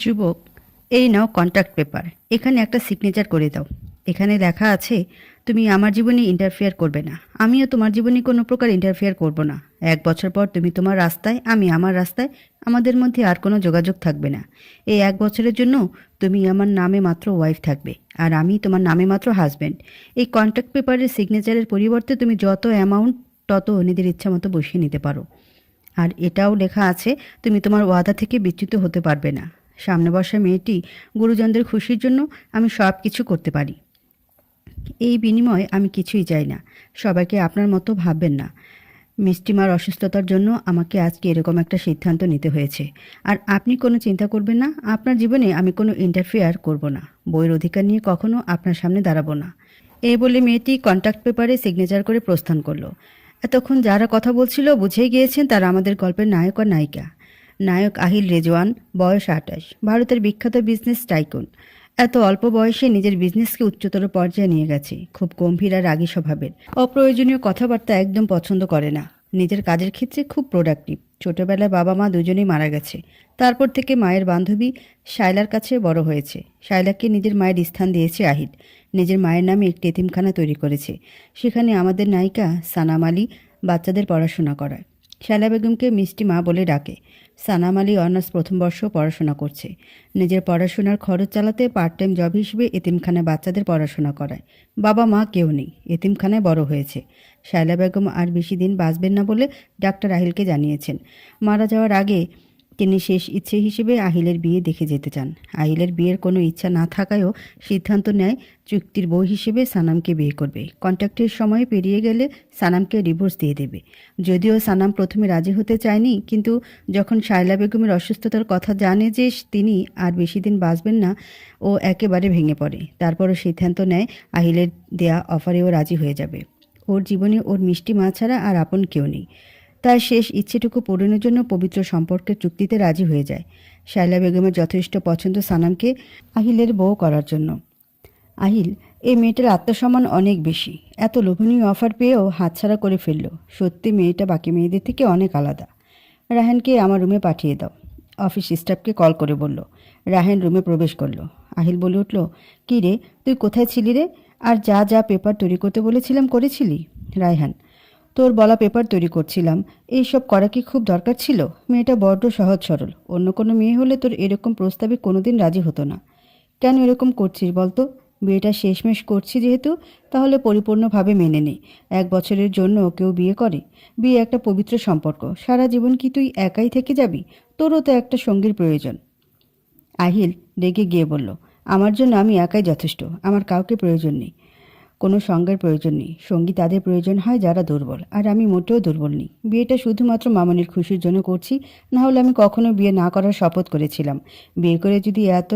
যুবক, এই নাও contract paper. এখানে একটা সিগনেচার করে দাও। এখানে লেখা আছে, তুমি আমার জীবনে ইন্টারফেয়ার করবে না, আমিও তোমার জীবনে কোনো প্রকার ইন্টারফেয়ার করব না। 1 বছর পর তুমি তোমার রাস্তায়, আমি আমার রাস্তায়, আমাদের মধ্যে আর কোনো যোগাযোগ থাকবে না। এই 1 বছরের জন্য তুমি আমার নামে মাত্র ওয়াইফ থাকবে, আর আমি তোমার নামে মাত্র হাজব্যান্ড। এই কন্ট্রাক্ট পেপারের সিগনেচারের পরিবর্তে তুমি যত অ্যামাউন্ট তত নিজের ইচ্ছা মতো বসিয়ে নিতে পারো। আর এটাও লেখা আছে, তুমি তোমার ওয়াদা থেকে বিচ্যুত হতে পারবে না। সামনে বসা মেয়েটি, গুরুজনদের খুশির জন্য আমি সব কিছু করতে পারি। এই বিনিময়ে আমি কিছুই চাই না। সবাইকে আপনার মতো ভাববেন না। মিষ্টিমার অসুস্থতার জন্য আমাকে আজকে এরকম একটা সিদ্ধান্ত নিতে হয়েছে। আর আপনি কোনো চিন্তা করবেন না, আপনার জীবনে আমি কোনো ইন্টারফেয়ার করব না। বইয়ের অধিকার নিয়ে কখনো আপনার সামনে দাঁড়াবো না। এই বলে মেয়েটি কন্ট্রাক্ট পেপারে সিগনেচার করে প্রস্থান করলো। এতক্ষণ যারা কথা বলছিল বুঝেই গিয়েছেন তারা আমাদের গল্পের নায়ক আর নায়িকা। নায়ক আহিল রেজওয়ান, বয়স 28, ভারতের বিখ্যাত বিজনেস টাইকুন। এত অল্প বয়সে নিজের বিজনেসকে উচ্চতর পর্যায়ে নিয়ে গেছে। খুব গম্ভীর আর রাগী স্বভাবের, অপ্রয়োজনীয় কথাবার্তা একদম পছন্দ করে না। নিজের কাজের ক্ষেত্রে খুব প্রোডাক্টিভ। ছোটবেলায় বাবা মা দুজনেই মারা গেছে। তারপর থেকে মায়ের বান্ধবী শায়লার কাছে বড় হয়েছে। শায়লাকে নিজের মায়ের স্থান দিয়েছে আহিল। নিজের মায়ের নামে একটি এতিমখানা তৈরি করেছে। সেখানে আমাদের নায়িকা সানাম আলী বাচ্চাদের পড়াশোনা করায়। শায়লা বেগমকে মিষ্টি মা বলে ডাকে। সানাম আলী অনার্স প্রথম বর্ষ পড়াশোনা করছে। নিজের পড়াশোনার খরচ চালাতে পার্ট টাইম জব হিসেবে এতিমখানায় বাচ্চাদের পড়াশোনা করায়। বাবা মা কেউ নেই, এতিমখানায় বড় হয়েছে। শায়লা বেগম আর বেশি দিন বাঁচবেন না বলে ডাক্তার আহিলকে জানিয়েছেন। মারা যাওয়ার আগে তিনি শেষ ইচ্ছে হিসেবে আহিলের বিয়ে দেখে যেতে চান। আহিলের বিয়ের কোনো ইচ্ছা না থাকায়ও সিদ্ধান্ত নেয় চুক্তির বউ হিসেবে সানামকে বিয়ে করবে। কন্ট্রাক্টের সময় পেরিয়ে গেলে সানামকে ডিভোর্স দিয়ে দেবে। যদিও সানাম প্রথমে রাজি হতে চায়নি, কিন্তু যখন শায়লা বেগমের অসুস্থতার কথা জানে যে তিনি আর বেশি দিন বাঁচবেন না, ও একেবারে ভেঙে পড়ে। তারপরও সিদ্ধান্ত নেয় আহিলের দেয়া অফারেও রাজি হয়ে যাবে। ওর জীবনে ওর মিষ্টি মা ছাড়া আর আপন কেউ নেই। তার শেষ ইচ্ছেটুকু পূরণের জন্য পবিত্র সম্পর্কের চুক্তিতে রাজি হয়ে যায়। শায়লা বেগমের যথেষ্ট পছন্দ সানামকে আহিলের বউ করার জন্য। আহিল, এই মেয়েটার আত্মসম্মান অনেক বেশি। এত লোভনীয় অফার পেয়েও হাতছাড়া করে ফেলল। সত্যি মেয়েটা বাকি মেয়েদের থেকে অনেক আলাদা। রাহানকে আমার রুমে পাঠিয়ে দাও, অফিস স্টাফকে কল করে বলল। রাহান রুমে প্রবেশ করলো। আহিল বলে উঠল, কী রে, তুই কোথায় ছিলি রে? আর যা যা পেপার তৈরি করতে বলেছিলাম করেছিলি? রায়হান, তোর বলা পেপার তৈরি করছিলাম। এইসব করা কি খুব দরকার ছিল? মেয়েটা বড্ড সহজ সরল। অন্য কোনো মেয়ে হলে তোর এরকম প্রস্তাবে কোনোদিন রাজি হতো না। কেন এরকম করছিস বলতো? বিয়েটা শেষমেশ করছি যেহেতু, তাহলে পরিপূর্ণভাবে মেনে নে। 1 বছরের জন্য কেউ বিয়ে করে? বিয়ে একটা পবিত্র সম্পর্ক। সারা জীবন কি তুই একাই থেকে যাবি? তোরও তো একটা সঙ্গীর প্রয়োজন। আহিল রেগে গিয়ে বলল, আমার জন্য আমি একাই যথেষ্ট। আমার কাউকে প্রয়োজন নেই, কোনো সঙ্গের প্রয়োজন নেই। সঙ্গী তাদের প্রয়োজন হয় যারা দুর্বল, আর আমি মোটেও দুর্বল নেই। বিয়েটা শুধুমাত্র মামনির খুশির জন্য করছি, না হলে আমি কখনো বিয়ে না করার শপথ করেছিলাম। বিয়ে করে যদি এত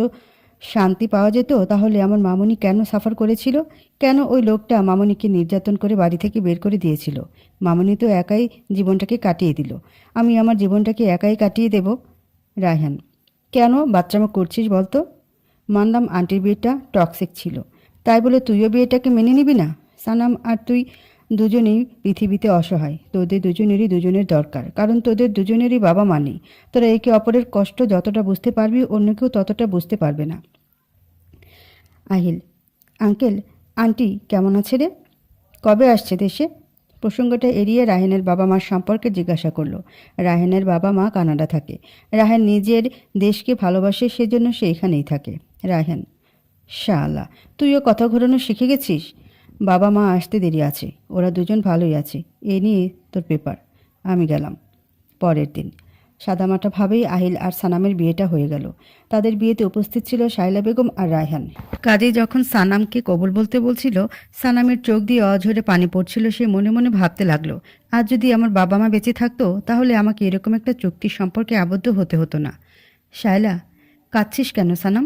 শান্তি পাওয়া যেত, তাহলে আমার মামনি কেন সাফার করেছিল? কেন ওই লোকটা মামনিকে নির্যাতন করে বাড়ি থেকে বের করে দিয়েছিল? মামনি তো একাই জীবনটাকে কাটিয়ে দিল। আমি আমার জীবনটাকে একাই কাটিয়ে দেব? রায়হান, কেন বাচ্চামো করছিস বলতো? মানলাম আন্টির বিয়েটা টক্সিক ছিল, তাই বলে তুইও বিয়েটাকে মেনে নিবি না? সানাম আর তুই দুজনেই পৃথিবীতে অসহায়। তোদের দুজনেরই দুজনের দরকার, কারণ তোদের দুজনেরই বাবা মা নেই। তোরা একে অপরের কষ্ট যতটা বুঝতে পারবি, অন্য কেউ ততটা বুঝতে পারবে না। আহিল, আঙ্কেল আন্টি কেমন আছে রে? কবে আসছে দেশে? প্রসঙ্গটা এড়িয়ে রাহেনের বাবা মার সম্পর্কে জিজ্ঞাসা করলো। রাহেনের বাবা মা কানাডা থাকে। রাহেন নিজের দেশকে ভালোবাসে, সেজন্য সে এখানেই থাকে। রাহেন, শালা, তুইও কথা ঘোরানো শিখে গেছিস। বাবা মা আসতে দেরি আছে, ওরা দুজন ভালোই আছে। এ নিয়ে তোর পেপার। আমি গেলাম। পরের দিন সাদামাটাভাবেই আহিল আর সানামের বিয়েটা হয়ে গেল। তাদের বিয়েতে উপস্থিত ছিল শায়লা বেগম আর রায়হান। কাজে যখন সানামকে কবুল বলতে বলছিল, সানামের চোখ দিয়ে অঝরে পানি পড়ছিল। সে মনে মনে ভাবতে লাগলো, আজ যদি আমার বাবা মা বেঁচে থাকতো, তাহলে আমাকে এরকম একটা চুক্তির সম্পর্কে আবদ্ধ হতে হতো না। শায়লা, কাঁদছিস কেন সানাম?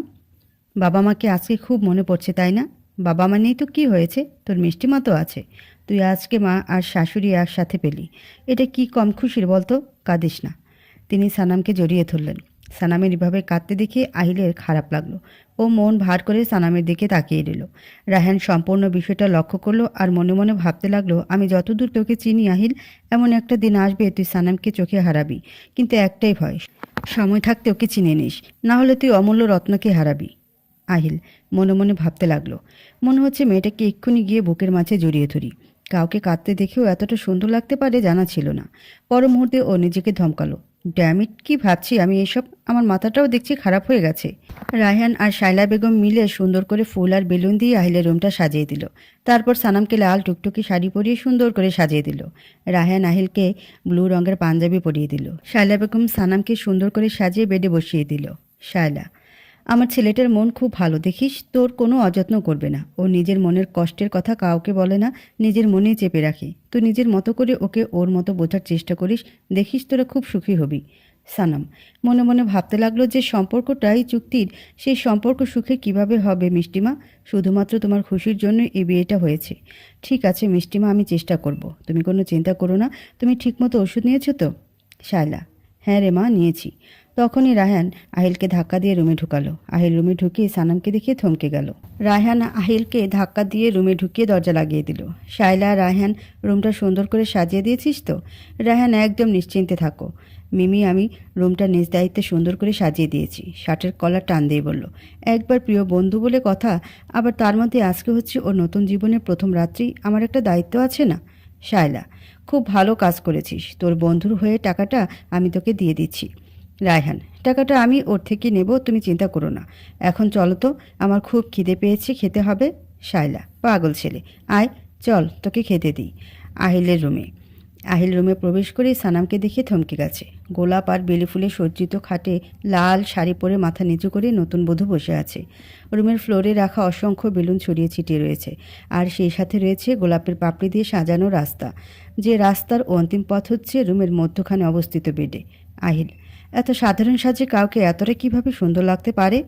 বাবা মাকে আজকে খুব মনে পড়ছে, তাই না? বাবা মা নেই তো কী হয়েছে, তোর মিষ্টি মা তো আছে। তুই আজকে মা আর শাশুড়ি একসাথে পেলি, এটা কি কম খুশির বলতো? কাঁদিস না। তিনি সানামকে জড়িয়ে ধরলেন। সানামের এভাবে কাঁদতে দেখে আহিলের খারাপ লাগলো। ও মন ভার করে সানামের দিকে তাকিয়ে রইল। রায়হান সম্পূর্ণ বিষয়টা লক্ষ্য করলো আর মনে মনে ভাবতে লাগলো, আমি যতদূর তোকে চিনি আহিল, এমন একটা দিন আসবে তুই সানামকে চোখে হারাবি। কিন্তু একটাই ভয়, সময় থাকতে ওকে চিনে নিস, না হলে তুই অমূল্য রত্নকে হারাবি। আহিল মনে মনে ভাবতে লাগলো, মনে হচ্ছে মেয়েটাকে এক্ষুনি গিয়ে বুকের মাঝে জড়িয়ে ধরি। কাউকে কাঁদতে দেখেও এতটা সুন্দর লাগতে পারে জানা ছিল না। পর মুহূর্তে ও নিজেকে ধমকালো, ড্যামিট, কি ভাবছি আমি এসব? আমার মাথাটাও দেখছি খারাপ হয়ে গেছে। রায়হান আর শায়লা বেগম মিলে সুন্দর করে ফুল আর বেলুন দিয়ে আহিলের রুমটা সাজিয়ে দিল। তারপর সানামকে লাল টুকটুকি শাড়ি পরিয়ে সুন্দর করে সাজিয়ে দিল। রায়হান আহিলকে ব্লু রঙের পাঞ্জাবি পরিয়ে দিল। শায়লা বেগম সানামকে সুন্দর করে সাজিয়ে বেডে বসিয়ে দিল। শায়লা, আমার ছেলেটার মন খুব ভালো, দেখিস, তোর কোনো অযত্ন করবে না। ও নিজের মনের কষ্টের কথা কাউকে বলে না, নিজের মনেই চেপে রাখে। তুই নিজের মতো করে ওকে ওর মতো বোঝার চেষ্টা করিস, দেখিস তোরা খুব সুখী হবি। সানাম মনে মনে ভাবতে লাগলো যে সম্পর্কটাই চুক্তির, সেই সম্পর্ক সুখে কিভাবে হবে মিষ্টিমা? শুধুমাত্র তোমার খুশির জন্য এই বিয়েটা হয়েছে। ঠিক আছে মিষ্টিমা, আমি চেষ্টা করব, তুমি কোনো চিন্তা করো না। তুমি ঠিকমতো ওষুধ নিয়েছো তো? শায়লা, হ্যাঁ রে মা, নিয়েছি। তখনই রায়হান আহিলকে ধাক্কা দিয়ে রুমে ঢুকালো। আহিল রুমে ঢুকিয়ে সানামকে দেখে থমকে গেল। রায়হান আহিলকে ধাক্কা দিয়ে রুমে ঢুকিয়ে দরজা লাগিয়ে দিল। শায়লা, রায়হান, রুমটা সুন্দর করে সাজিয়ে দিয়েছিস তো? রায়হান, একদম নিশ্চিন্তে থাকো মিমি, আমি রুমটা নিজ দায়িত্বে সুন্দর করে সাজিয়ে দিয়েছি। শার্টের কলার টান দিয়ে বলল, একবার প্রিয় বন্ধু বলে কথা, আবার তার মধ্যে আজকে হচ্ছে ওর নতুন জীবনের প্রথম রাত্রি, আমার একটা দায়িত্ব আছে না? শায়লা, খুব ভালো কাজ করেছিস, তোর বন্ধুর হয়ে টাকাটা আমি তোকে দিয়ে দিচ্ছি। রায়হান, টাকাটা আমি ওর থেকে নেব, তুমি চিন্তা করো না। এখন চলো তো, আমার খুব খিদে পেয়েছে, খেতে হবে। শায়লা, পাগল ছেলে, আয় চল তোকে খেতে দিই। আহিলের রুমে আহিল রুমে প্রবেশ করেই সানামকে দেখে থমকে গেছে। গোলাপ আর বেলি ফুলে সজ্জিত খাটে লাল শাড়ি পরে মাথা নিচু করে নতুন বধূ বসে আছে। রুমের ফ্লোরে রাখা অসংখ্য বেলুন ছড়িয়ে ছিটিয়ে রয়েছে, আর সেই সাথে রয়েছে গোলাপের পাপড়ি দিয়ে সাজানো রাস্তা। যে রাস্তার অন্তিম পথ হচ্ছে রুমের মধ্যখানে অবস্থিত বেডে। আহিল, এত সাধারণ সাজে কাউকে এতটা কিভাবে সুন্দর লাগতে পারে?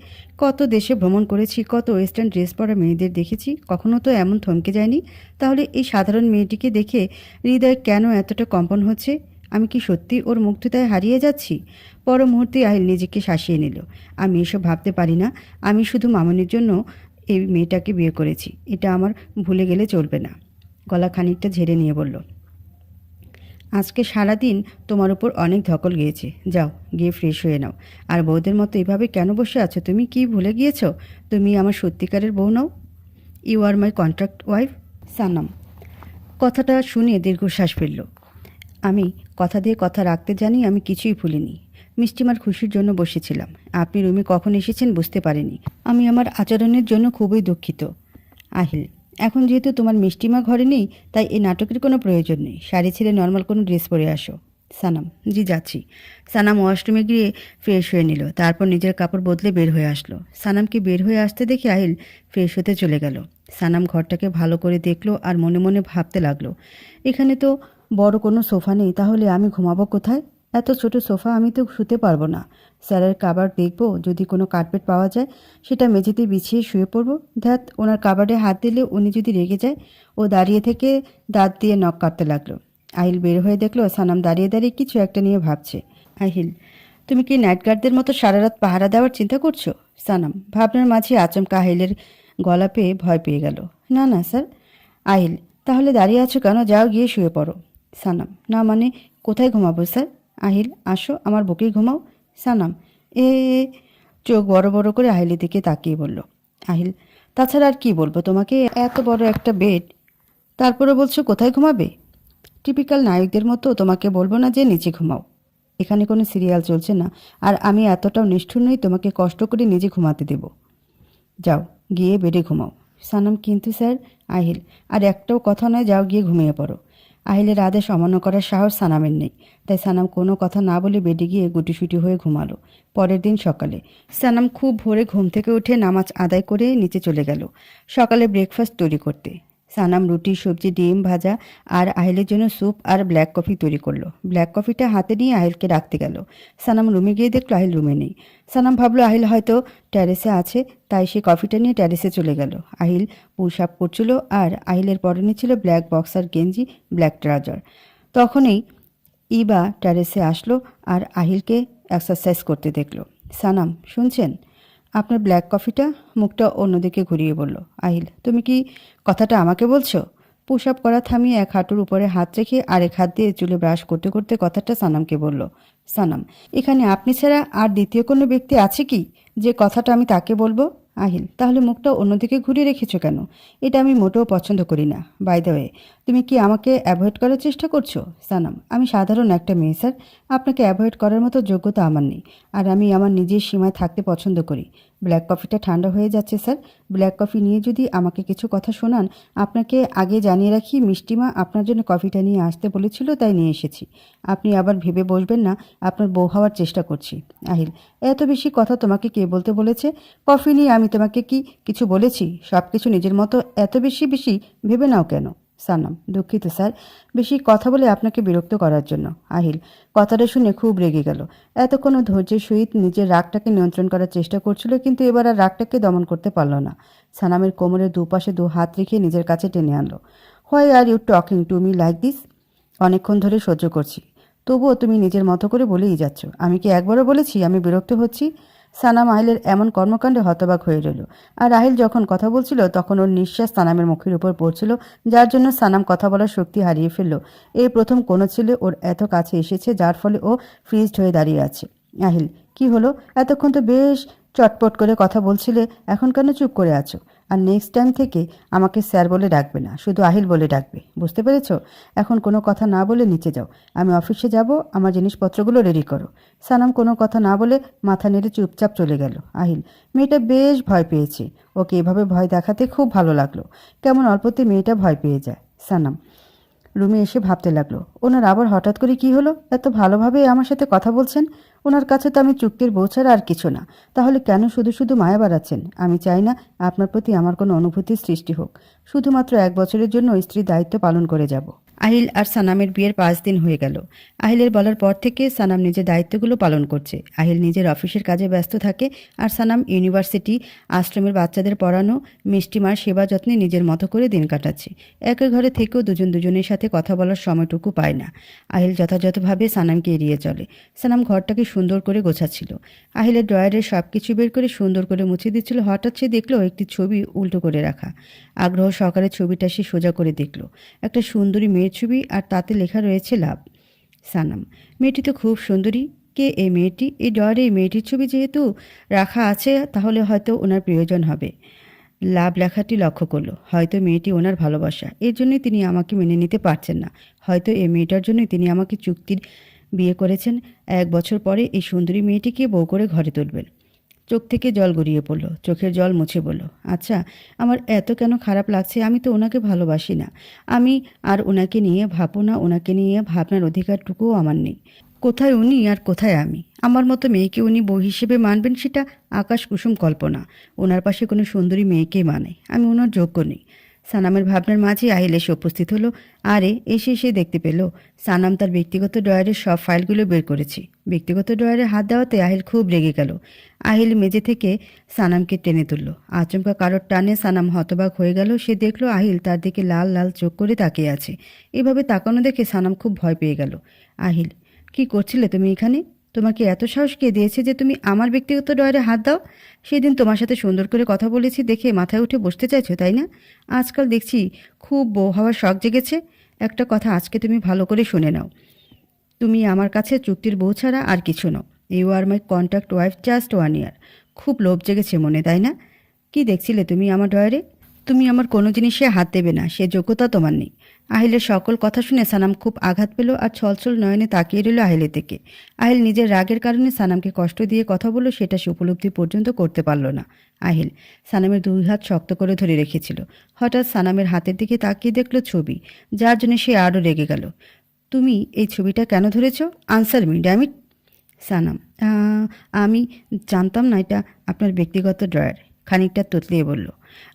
কত দেশে ভ্রমণ করেছি, কত ওয়েস্টার্ন ড্রেস পরা মেয়েদের দেখেছি, কখনো তো এমন থমকে যায়নি। তাহলে এই সাধারণ মেয়েটিকে দেখে হৃদয় কেন এতটা কম্পন হচ্ছে? আমি কি সত্যি ওর মুগ্ধতায় হারিয়ে যাচ্ছি? পর মুহূর্তে আহিল নিজেকে শাসিয়ে নিল। আমি এসব ভাবতে পারি না। আমি শুধু মামনির জন্য এই মেয়েটাকে বিয়ে করেছি, এটা আমার ভুলে গেলে চলবে না। গলা খানিকটা ঝেড়ে নিয়ে বলল, আজকে সারাদিন তোমার উপর অনেক ধকল গিয়েছে, যাও গিয়ে ফ্রেশ হয়ে নাও। আর বউদের মতো এভাবে কেন বসে আছো? তুমি কি ভুলে গিয়েছো তুমি আমার সত্যিকারের বউ নও? You are my contract wife. Sanam কথাটা শুনে দীর্ঘশ্বাস ফেলল। আমি কথা দিয়ে কথা রাখতে জানি, আমি কিছুই ভুলিনি। মিষ্টিমার খুশির জন্য বসেছিলাম। আপনি রুমে কখন এসেছেন বুঝতে পারিনি। আমি আমার আচরণের জন্য খুবই দুঃখিত। আহিল, এখন যেহেতু তোমার মিষ্টিমা ঘরে নেই, তাই এই নাটকের কোনো প্রয়োজন নেই। শাড়ি ছেড়ে নর্মাল কোনো ড্রেস পরে আসো। সানাম, জি যাচ্ছি। সানাম ওয়াশরুমে গিয়ে ফ্রেশ হয়ে নিল, তারপর নিজের কাপড় বদলে বের হয়ে আসলো। সানামকে বের হয়ে আসতে দেখে আহিল ফ্রেশ হতে চলে গেল। সানাম ঘরটাকে ভালো করে দেখলো আর মনে মনে ভাবতে লাগলো, এখানে তো বড় কোনো সোফা নেই, তাহলে আমি ঘুমাবো কোথায়? এত ছোট সোফা আমি তো শুতে পারবো না। স্যারের কাবার্ড দেখবো, যদি কোনো কার্পেট পাওয়া যায় সেটা মেঝেতে বিছিয়ে শুয়ে পড়বো। ধ্যাত, ওনার কাবার্ডে হাত দিলে উনি যদি রেগে যায়। ও দাঁড়িয়ে থেকে দাঁত দিয়ে নখ কাটতে লাগলো। আহিল বের হয়ে দেখলো সানাম দাঁড়িয়ে দাঁড়িয়ে কিছু একটা নিয়ে ভাবছে। আহিল, তুমি কি নাইট গার্ডদের মতো সারা রাত পাহারা দেওয়ার চিন্তা করছো? সানাম ভাবনার মাঝে আচমকা আহিলের গলা পেয়ে ভয় পেয়ে গেল। না না স্যার। আহিল, তাহলে দাঁড়িয়ে আছো কেন? যাও গিয়ে শুয়ে পড়ো। সানাম, না মানে কোথায় ঘুমাবো স্যার? আহিল, আসো আমার বুকেই ঘুমাও। সানাম এ এ, চোখ বড় বড় করে আহিলের দিকে তাকিয়ে বলল। আহিল, তাছাড়া আর কি বলবো তোমাকে, এত বড় একটা বেড, তারপরে বলছো কোথায় ঘুমাবে? টিপিক্যাল নায়কদের মতো তোমাকে বলবো না যে নিচে ঘুমাও। এখানে কোনো সিরিয়াল চলছে না, আর আমি এতটাও নিষ্ঠুর নই তোমাকে কষ্ট করে নিজে ঘুমাতে দেব। যাও গিয়ে বেডে ঘুমাও। সানাম, কিন্তু স্যার। আহিল, আর একটাও কথা নয়, যাও গিয়ে ঘুমিয়ে পড়ো। আহিলের আদেশ অমান্য করার সাহস সানামের নেই, তাই সানাম কোনো কথা না বলে বেডে গিয়ে গুটিসুটি হয়ে ঘুমালো। পরের দিন সকালে সানাম খুব ভোরে ঘুম থেকে উঠে নামাজ আদায় করে নিচে চলে গেল সকালে ব্রেকফাস্ট তৈরি করতে। সানাম রুটি, সবজি, ডিম ভাজা আর আহিলের জন্য স্যুপ আর ব্ল্যাক কফি তৈরি করলো। ব্ল্যাক কফিটা হাতে নিয়ে আহিলকে রাখতে গেল। সানাম রুমে গিয়ে দেখলো আহিল রুমে নেই। সানাম ভাবলো আহিল হয়তো ট্যারেসে আছে, তাই সে কফিটা নিয়ে ট্যারেসে চলে গেল। আহিল পুশ আপ করছিল, আর আহিলের পরনে ছিল ব্ল্যাক বক্সার গেঞ্জি, ব্ল্যাক ট্রাউজার। তখনই ইবা ট্যারেসে আসলো আর আহিলকে এক্সারসাইজ করতে দেখলো। সানাম, শুনছেন? আপনার ব্ল্যাক কফিটা? মুখটা অন্যদিকে ঘুরিয়ে বলল। আহিল, তুমি কি কথাটা আমাকে বলছো? পুশ আপ করা থামিয়ে এক হাঁটুর উপরে হাত রেখে আরেক হাত দিয়ে চুলে ব্রাশ করতে করতে কথাটা সানামকে বলল। সানাম, এখানে আপনি ছাড়া আর দ্বিতীয় কোনো ব্যক্তি আছে কি যে কথাটা আমি তাকে বলবো? আহিল, তাহলে মুখটা অন্যদিকে ঘুরিয়ে রেখেছো কেন? এটা আমি মোটেও পছন্দ করি না। বাই দ্য ওয়ে, তুমি কি আমাকে অ্যাভয়েড করার চেষ্টা করছো? সানাম, আমি সাধারণ একটা মেয়ে স্যার। আপনাকে অ্যাভয়েড করার মতো যোগ্যতা আমার নেই। আর আমি আমার নিজের সীমায় থাকতে পছন্দ করি। ব্ল্যাক কফিটা ঠান্ডা হয়ে যাচ্ছে স্যার। ব্ল্যাক কফি নিয়ে যদি আমাকে কিছু কথা শোনান, আপনাকে আগে জানিয়ে রাখি মিষ্টিমা আপনার জন্য কফিটা নিয়ে আসতে বলেছিল, তাই নিয়ে এসেছি। আপনি আবার ভেবে বসবেন না আপনার বউ হওয়ার চেষ্টা করছি। আহিল, এত বেশি কথা তোমাকে কে বলতে বলেছে? কফি নিয়ে আমি তোমাকে কি কিছু বলেছি? সব কিছু নিজের মতো এত বেশি বেশি ভেবে নাও কেন? সানাম, দুঃখিত স্যার, বেশি কথা বলে আপনাকে বিরক্ত করার জন্য। আহিল কথাটা শুনে খুব রেগে গেল। এতক্ষণ ধৈর্যের সহিত নিজের রাগটাকে নিয়ন্ত্রণ করার চেষ্টা করছিল, কিন্তু এবার আর রাগটাকে দমন করতে পারল না। সানামের কোমরের দুপাশে দু হাত রেখে নিজের কাছে টেনে আনলো। Why are you talking to me like this? অনেকক্ষণ ধরে সহ্য করছি, তবুও তুমি নিজের মতো করে বলেই যাচ্ছ। আমি কি একবারও বলেছি আমি বিরক্ত হচ্ছি? সানাম আহিলের এমন কর্মকাণ্ডে হতবাক হয়ে রইল। আর আহিল যখন কথা বলছিল তখন ওর নিঃশ্বাস সানামের মুখের উপর পড়ছিল, যার জন্য সানাম কথা বলার শক্তি হারিয়ে ফেলল। এই প্রথম কোনো ছেলে ওর এত কাছে এসেছে, যার ফলে ও ফ্রিজড হয়ে দাঁড়িয়ে আছে। আহিল, কি হলো? এতক্ষণ তো বেশ চটপট করে কথা বলছিলে, এখন কেন চুপ করে আছো? আর নেক্সট টাইম থেকে আমাকে স্যার বলে ডাকবে না, শুধু আহিল বলে ডাকবে, বুঝতে পেরেছো? এখন কোনো কথা না বলে নিচে যাও, আমি অফিসে যাব, আমার জিনিসপত্রগুলো রেডি করো। সানাম কোনো কথা না বলে মাথা নেড়ে চুপচাপ চলে গেল। আহিল, মেয়েটা বেশ ভয় পেয়েছে। ওকে এভাবে ভয় দেখাতে খুব ভালো লাগলো। কেমন অল্পতে মেয়েটা ভয় পেয়ে যায়। সানাম রুমে এসে ভাবতে লাগলো, ওনার আবার হঠাৎ করে কি হলো? এত ভালোভাবে আমার সাথে কথা বলছেন। ওনার কাছে তো আমি চুক্তির বউ ছাড়া আর কিছু না। তাহলে কেন শুধু শুধু মায়া বাড়াচ্ছেন? আমি চাই না আপনার প্রতি আমার কোনো অনুভূতির সৃষ্টি হোক। শুধুমাত্র 1 বছরের জন্য স্ত্রীর দায়িত্ব পালন করে যাব। আহিল আর সানামের বিয়ের 5 দিন হয়ে গেল। আহিলের বলার পর থেকে সানাম নিজের দায়িত্বগুলো পালন করছে। আহিল নিজের অফিসের কাজে ব্যস্ত থাকে, আর সানাম ইউনিভার্সিটি, আশ্রমের বাচ্চাদের পড়ানো, মিষ্টিমার সেবা যত্নে নিজের মতো করে দিন কাটাচ্ছে। একই ঘরে থেকেও দুজন দুজনের সাথে কথা বলার সময়টুকু পায় না। আহিল যথাযথভাবে সানামকে এড়িয়ে চলে। সানাম ঘরটাকে সুন্দর করে গোছাচ্ছিল। আহিলের ড্রয়ারের সব কিছু বের করে সুন্দর করে মুছে দিচ্ছিল। হঠাৎ সে দেখলো একটি ছবি উল্টো করে রাখা। আগ্রহ সহকারে ছবিটা সে সোজা করে দেখল। একটা সুন্দরী মেয়ের ছবি, আর তাতে লেখা রয়েছে লাভ। সানাম, মেয়েটি তো খুব সুন্দরী। কে এই মেয়েটি? এই ড্রয়ারে এই মেয়েটির ছবি যেহেতু রাখা আছে, তাহলে হয়তো ওনার প্রয়োজন হবে। লাভ লেখাটি লক্ষ্য করলো। হয়তো মেয়েটি ওনার ভালোবাসা, এর জন্যই তিনি আমাকে মেনে নিতে পারছেন না। হয়তো এই মেয়েটার জন্যই তিনি আমাকে চুক্তির বিয়ে করেছেন। 1 বছর পরে এই সুন্দরী মেয়েটিকে বউ করে ঘরে তুলবেন। চোখ থেকে জল গড়িয়ে পড়ল, চোখের জল মুছে বলল, আচ্ছা, আমার এত কেন খারাপ লাগছে? আমি তো ওনাকে ভালোবাসি না। আমি আর ওনাকে নিয়ে ভাববো না, ওনাকে নিয়ে ভাবনার অধিকারটুকুও আমার নেই। কোথায় উনি আর কোথায় আমি? আমার মতো মেয়েকে উনি বউ হিসেবে মানবেন, সেটা আকাশ কুসুম কল্পনা। ওনার পাশে কোনো সুন্দরী মেয়েকেই মানে, আমি ওনার যোগ্য নেই। সানামের ভাবনার মাঝে আহিল এসে উপস্থিত হলো। আরে এসে এসে দেখতে পেল সানাম তার ব্যক্তিগত ড্রয়ারের সব ফাইলগুলো বের করেছে। ব্যক্তিগত ড্রয়ারে হাত দেওয়াতে আহিল খুব রেগে গেল। আহিল মেঝে থেকে সানামকে টেনে তুলল। আচমকা কারোর টানে সানাম হতবাক হয়ে গেল। সে দেখল আহিল তার দিকে লাল লাল চোখ করে তাকিয়ে আছে। এভাবে তাকানো দেখে সানাম খুব ভয় পেয়ে গেল। আহিল, কি করছিলে তুমি এখানে? তোমাকে এত সাহস কে দিয়েছে যে তুমি আমার ব্যক্তিগত ড্রয়ারে হাত দাও? সেদিন তোমার সাথে সুন্দর করে কথা বলেছি দেখে মাথায় উঠে বসতে চাইছো, তাই না? আজকাল দেখছি খুব বউ হওয়ার শখ জেগেছে। একটা কথা আজকে তুমি ভালো করে শুনে নাও, তুমি আমার কাছে চুক্তির বউ ছাড়া আর কিছু নও। You are my contract wife just 1 year. খুব লোভ জেগেছে মনে, তাই না? কি দেখছিলে তুমি আমার ড্রয়ারে? তুমি আমার কোনো জিনিসে হাত দেবে না, সে যোগ্যতা তোমার নেই। আহিলের সকল কথা শুনে সানাম খুব আঘাত পেল, আর ছলছল নয়নে তাকিয়ে রইল আহিলের দিকে। আহিল নিজের রাগের কারণে সানামকে কষ্ট দিয়ে কথা বলল, সেটা সে উপলব্ধি পর্যন্ত করতে পারল না। আহিল সানামের 2 হাত শক্ত করে ধরে রেখেছিল। হঠাৎ সানামের হাতের দিকে তাকিয়ে দেখল ছবি, যার জন্য সে আরও রেগে গেল। তুমি এই ছবিটা কেন ধরেছ? Answer me dammit. সানাম, আমি জানতাম না এটা আপনার ব্যক্তিগত ড্রয়ার। খানিকটা তোতলিয়ে বলল,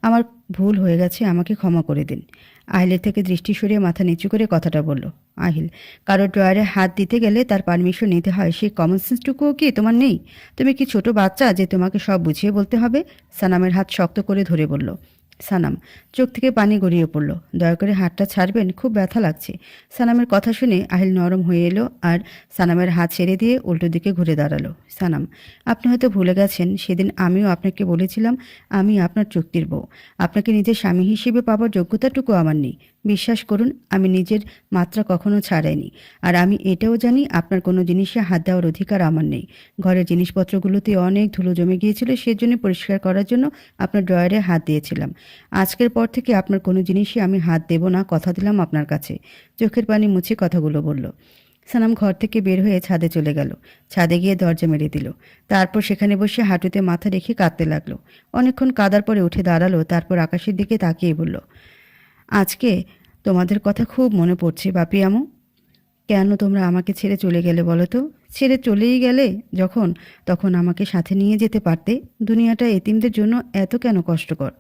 আমার ভুল হয়ে গেছে, আমাকে ক্ষমা করে দিন। আহিলের থেকে দৃষ্টি সরিয়ে মাথা নিচু করে কথাটা বলল। আহিল, কারো ড্রয়ারে হাত দিতে গেলে তার পারমিশন নিতে হয়, সেই কমন সেন্সটুকুও কি তোমার নেই? তুমি কি ছোট বাচ্চা যে তোমাকে সব বুঝিয়ে বলতে হবে? সানামের হাত শক্ত করে ধরে বলল। সানাম চোখ থেকে পানি গড়িয়ে পড়ল। দয়া করে হাতটা ছাড়বেন, খুব ব্যথা লাগছে। সানামের কথা শুনে আহিল নরম হয়ে এলো, আর সানামের হাত ছেড়ে দিয়ে উল্টো দিকে ঘুরে দাঁড়ালো। সানাম, আপনি হয়তো ভুলে গেছেন, সেদিন আমিও আপনাকে বলেছিলাম আমি আপনার চুক্তির বউ। আপনাকে নিজের স্বামী হিসেবে পাবার যোগ্যতাটুকু আমার নেই। বিশ্বাস করুন, আমি নিজের মাত্রা কখনো ছাড়াইনি। আর আমি এটাও জানি আপনার কোনো জিনিসে হাত দেওয়ার অধিকার আমার নেই। ঘরের জিনিসপত্রগুলোতে অনেক ধুলো জমে গিয়েছিল, সেজন্য পরিষ্কার করার জন্য আপনার ড্রয়ারে হাত দিয়েছিলাম। আজকের পর থেকে আপনার কোনো জিনিসে আমি হাত দেব না, কথা দিলাম আপনার কাছে। চোখের পানি মুছে কথাগুলো বলল। সানাম ঘর থেকে বের হয়ে ছাদে চলে গেল। ছাদে গিয়ে দরজা মেরে দিল। তারপর সেখানে বসে হাঁটুতে মাথা রেখে কাঁদতে লাগলো। অনেকক্ষণ কাঁদার পরে উঠে দাঁড়ালো, তারপর আকাশের দিকে তাকিয়ে বলল, আজকে তোমাদের কথা খুব মনে পড়ছে বাপি আমু। কেন তোমরা আমাকে ছেড়ে চলে গেলে বলো তো? ছেড়ে চলেই গেলে যখন, তখন আমাকে সাথে নিয়ে যেতে পারতে। দুনিয়াটা এতিমদের জন্য এত কেন কষ্টকর?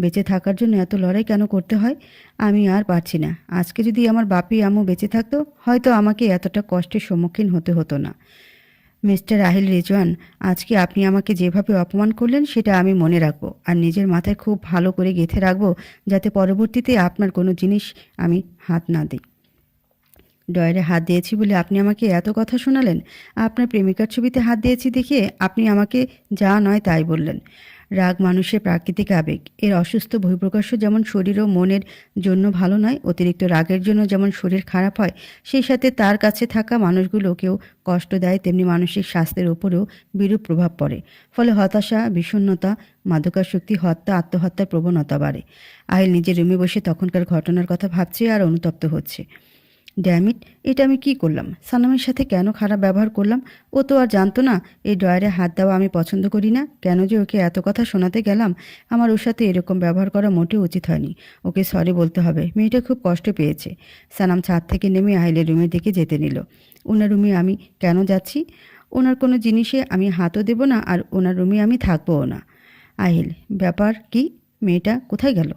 বেঁচে থাকার জন্য এত লড়াই কেন করতে হয়? আমি আর পারছি না। আজকে যদি আমার বাপি আম্মু বেঁচে থাকতো, হয়তো আমাকে এতটা কষ্টের সম্মুখীন হতে হতো না। মিস্টার আহিল রিজওয়ান, আজকে আপনি আমাকে যেভাবে অপমান করলেন সেটা আমি মনে রাখবো, আর নিজের মাথায় খুব ভালো করে গেঁথে রাখবো, যাতে পরবর্তীতে আপনার কোনো জিনিস আমি হাত না দিই। ড্রয়ারে হাত দিয়েছি বলে আপনি আমাকে এত কথা শোনালেন? আপনার প্রেমিকার ছবিতে হাত দিয়েছি দেখে আপনি আমাকে যা নয় তাই বললেন। রাগ মানুষের প্রাকৃতিক আবেগ। এর অসুস্থ বহিঃপ্রকাশ্য যেমন শরীর ও মনের জন্য ভালো নয়, অতিরিক্ত রাগের জন্য যেমন শরীর খারাপ হয়, সেই সাথে তার কাছে থাকা মানুষগুলোকেও কষ্ট দেয়, তেমনি মানসিক স্বাস্থ্যের উপরেও বিরূপ প্রভাব পড়ে। ফলে হতাশা, বিষণ্ণতা, মাদকাসক্তি, হত্যা, আত্মহত্যার প্রবণতা বাড়ে। আহিল নিজের রুমে বসে তখনকার ঘটনার কথা ভাবছে আর অনুতপ্ত হচ্ছে। ড্যামিট, এটা আমি কি করলাম? সানামের সাথে কেন খারাপ ব্যবহার করলাম? ও তো আর জানতো না এই ড্রয়ারে হাত দেওয়া আমি পছন্দ করি না। কেন যে ওকে এত কথা শোনাতে গেলাম? আমার ওর সাথে এরকম ব্যবহার করা মোটেও উচিত হয়নি। ওকে সরি বলতে হবে। মেয়েটা খুব কষ্ট পেয়েছে। সানাম ছাদ থেকে নেমে আহিলের রুমের দিকে যেতে নিল। ওনার রুমে আমি কেন যাচ্ছি? ওনার কোনো জিনিসে আমি হাতও দেব না, আর ওনার রুমে আমি থাকবোও না। আহিল, ব্যাপার কি? মেয়েটা কোথায় গেল?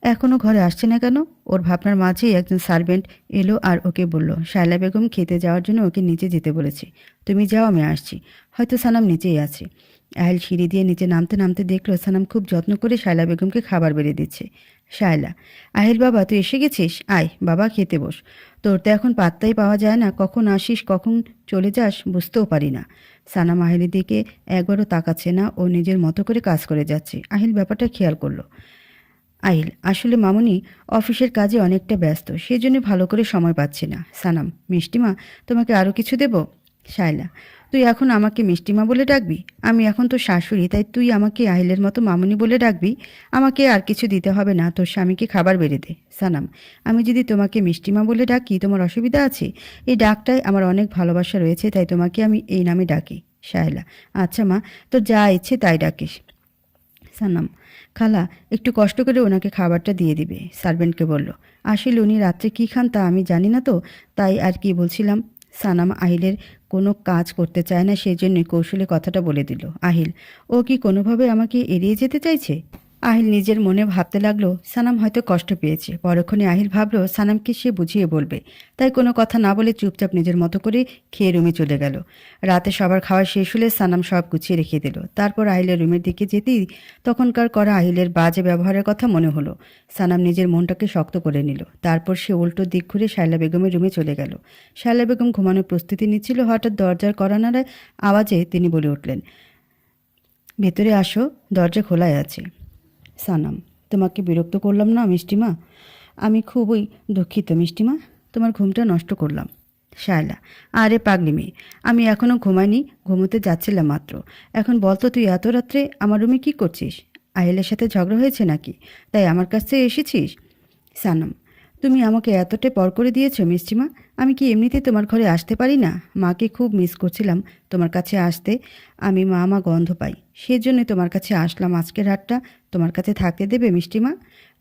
এখনও ঘরে আসছে না কেন? ওর ভাবনার মাঝেই একজন সার্ভেন্ট এলো আর ওকে বলল, শায়লা বেগম খেতে যাওয়ার জন্য ওকে নিচে যেতে বলেছে। তুমি যাও, আমি আসছি। হয়তো সানাম নিচেই আছে। আহিল সিঁড়ি দিয়ে নিচে নামতে নামতে দেখলো সানাম খুব যত্ন করে শায়লা বেগমকে খাবার বেড়ে দিচ্ছে। শায়লা, আহিল বাবা তুই এসে গেছিস? আয় বাবা, খেতে বস। তোর তো এখন পাত্তাই পাওয়া যায় না, কখন আসিস কখন চলে যাস বুঝতেও পারি না। সানাম আহিলের দিকে একবারও তাকাচ্ছে না, ও নিজের মতো করে কাজ করে যাচ্ছে। আহিল ব্যাপারটা খেয়াল করলো। আহিল, আসলে মামুনি অফিসের কাজে অনেকটা ব্যস্ত, সেজন্য ভালো করে সময় পাচ্ছি না। সানাম, মিষ্টিমা, তোমাকে আরও কিছু দেব? শায়লা, তুই এখন আমাকে মিষ্টিমা বলে ডাকবি? আমি এখন তোর শাশুড়ি, তাই তুই আমাকে আহিলের মতো মামুনি বলে ডাকবি। আমাকে আর কিছু দিতে হবে না, তোর স্বামীকে খাবার বেড়ে দে। সানাম, আমি যদি তোমাকে মিষ্টিমা বলে ডাকি তোমার অসুবিধা আছে? এই ডাকটায় আমার অনেক ভালোবাসা রয়েছে, তাই তোমাকে আমি এই নামে ডাকি। শায়লা, আচ্ছা মা, তোর যা ইচ্ছে তাই ডাকিস। সানাম, খালা একটু কষ্ট করে ওনাকে খাবারটা দিয়ে দিবে, সার্ভেন্টকে বলল। আসলে উনি রাত্রে কী খান তা আমি জানি না তো, তাই আর কি বলছিলাম। সানাম আহিলের কোনো কাজ করতে চায় না, সেই জন্যই কৌশলে কথাটা বলে দিল। আহিল, ও কি কোনোভাবে আমাকে এড়িয়ে যেতে চাইছে? আহিল নিজের মনে ভাবতে লাগলো সানাম হয়তো কষ্ট পেয়েছে। পরক্ষণে আহিল ভাবলো সানামকে সে বুঝিয়ে বলবে, তাই কোনো কথা না বলে চুপচাপ নিজের মতো করে খেয়ে রুমে চলে গেল। রাতে সবার খাওয়া শেষ হলে সানাম সব গুছিয়ে রেখে দিল। তারপর আহিলের রুমের দিকে যেতেই তখনকার করা আহিলের বাজে ব্যবহারের কথা মনে হলো। সানাম নিজের মনটাকে শক্ত করে নিল। তারপর সে উল্টো দিক ঘুরে শায়লা বেগমের রুমে চলে গেল। শায়লা বেগম ঘুমানোর প্রস্তুতি নিচ্ছিল। হঠাৎ দরজার কড়া নাড়ার আওয়াজে তিনি বলে উঠলেন, ভেতরে আসো, দরজা খোলাই আছে। সানাম, তোমাকে বিরক্ত করলাম না মিষ্টিমা? আমি খুবই দুঃখিত মিষ্টিমা, তোমার ঘুমটা নষ্ট করলাম। শায়লা, আরে পাগলি মেয়ে, আমি এখনও ঘুমাইনি, ঘুমোতে যাচ্ছিলাম মাত্র। এখন বলতো তুই এত রাত্রে আমার রুমে কি করছিস? আহিলের সাথে ঝগড়া হয়েছে নাকি, তাই আমার কাছ থেকে এসেছিস? সানাম, তুমি আমাকে এতটাই পর করে দিয়েছো মিষ্টিমা, আমি কি এমনিতে তোমার ঘরে আসতে পারি না? মাকে খুব মিস করছিলাম তোমার কাছে আসতে, আমি মা গন্ধ পাই, সেজন্য তোমার কাছে আসলাম। আজকের রাতটা তোমার কাছে থাকতে দেবে মিষ্টিমা?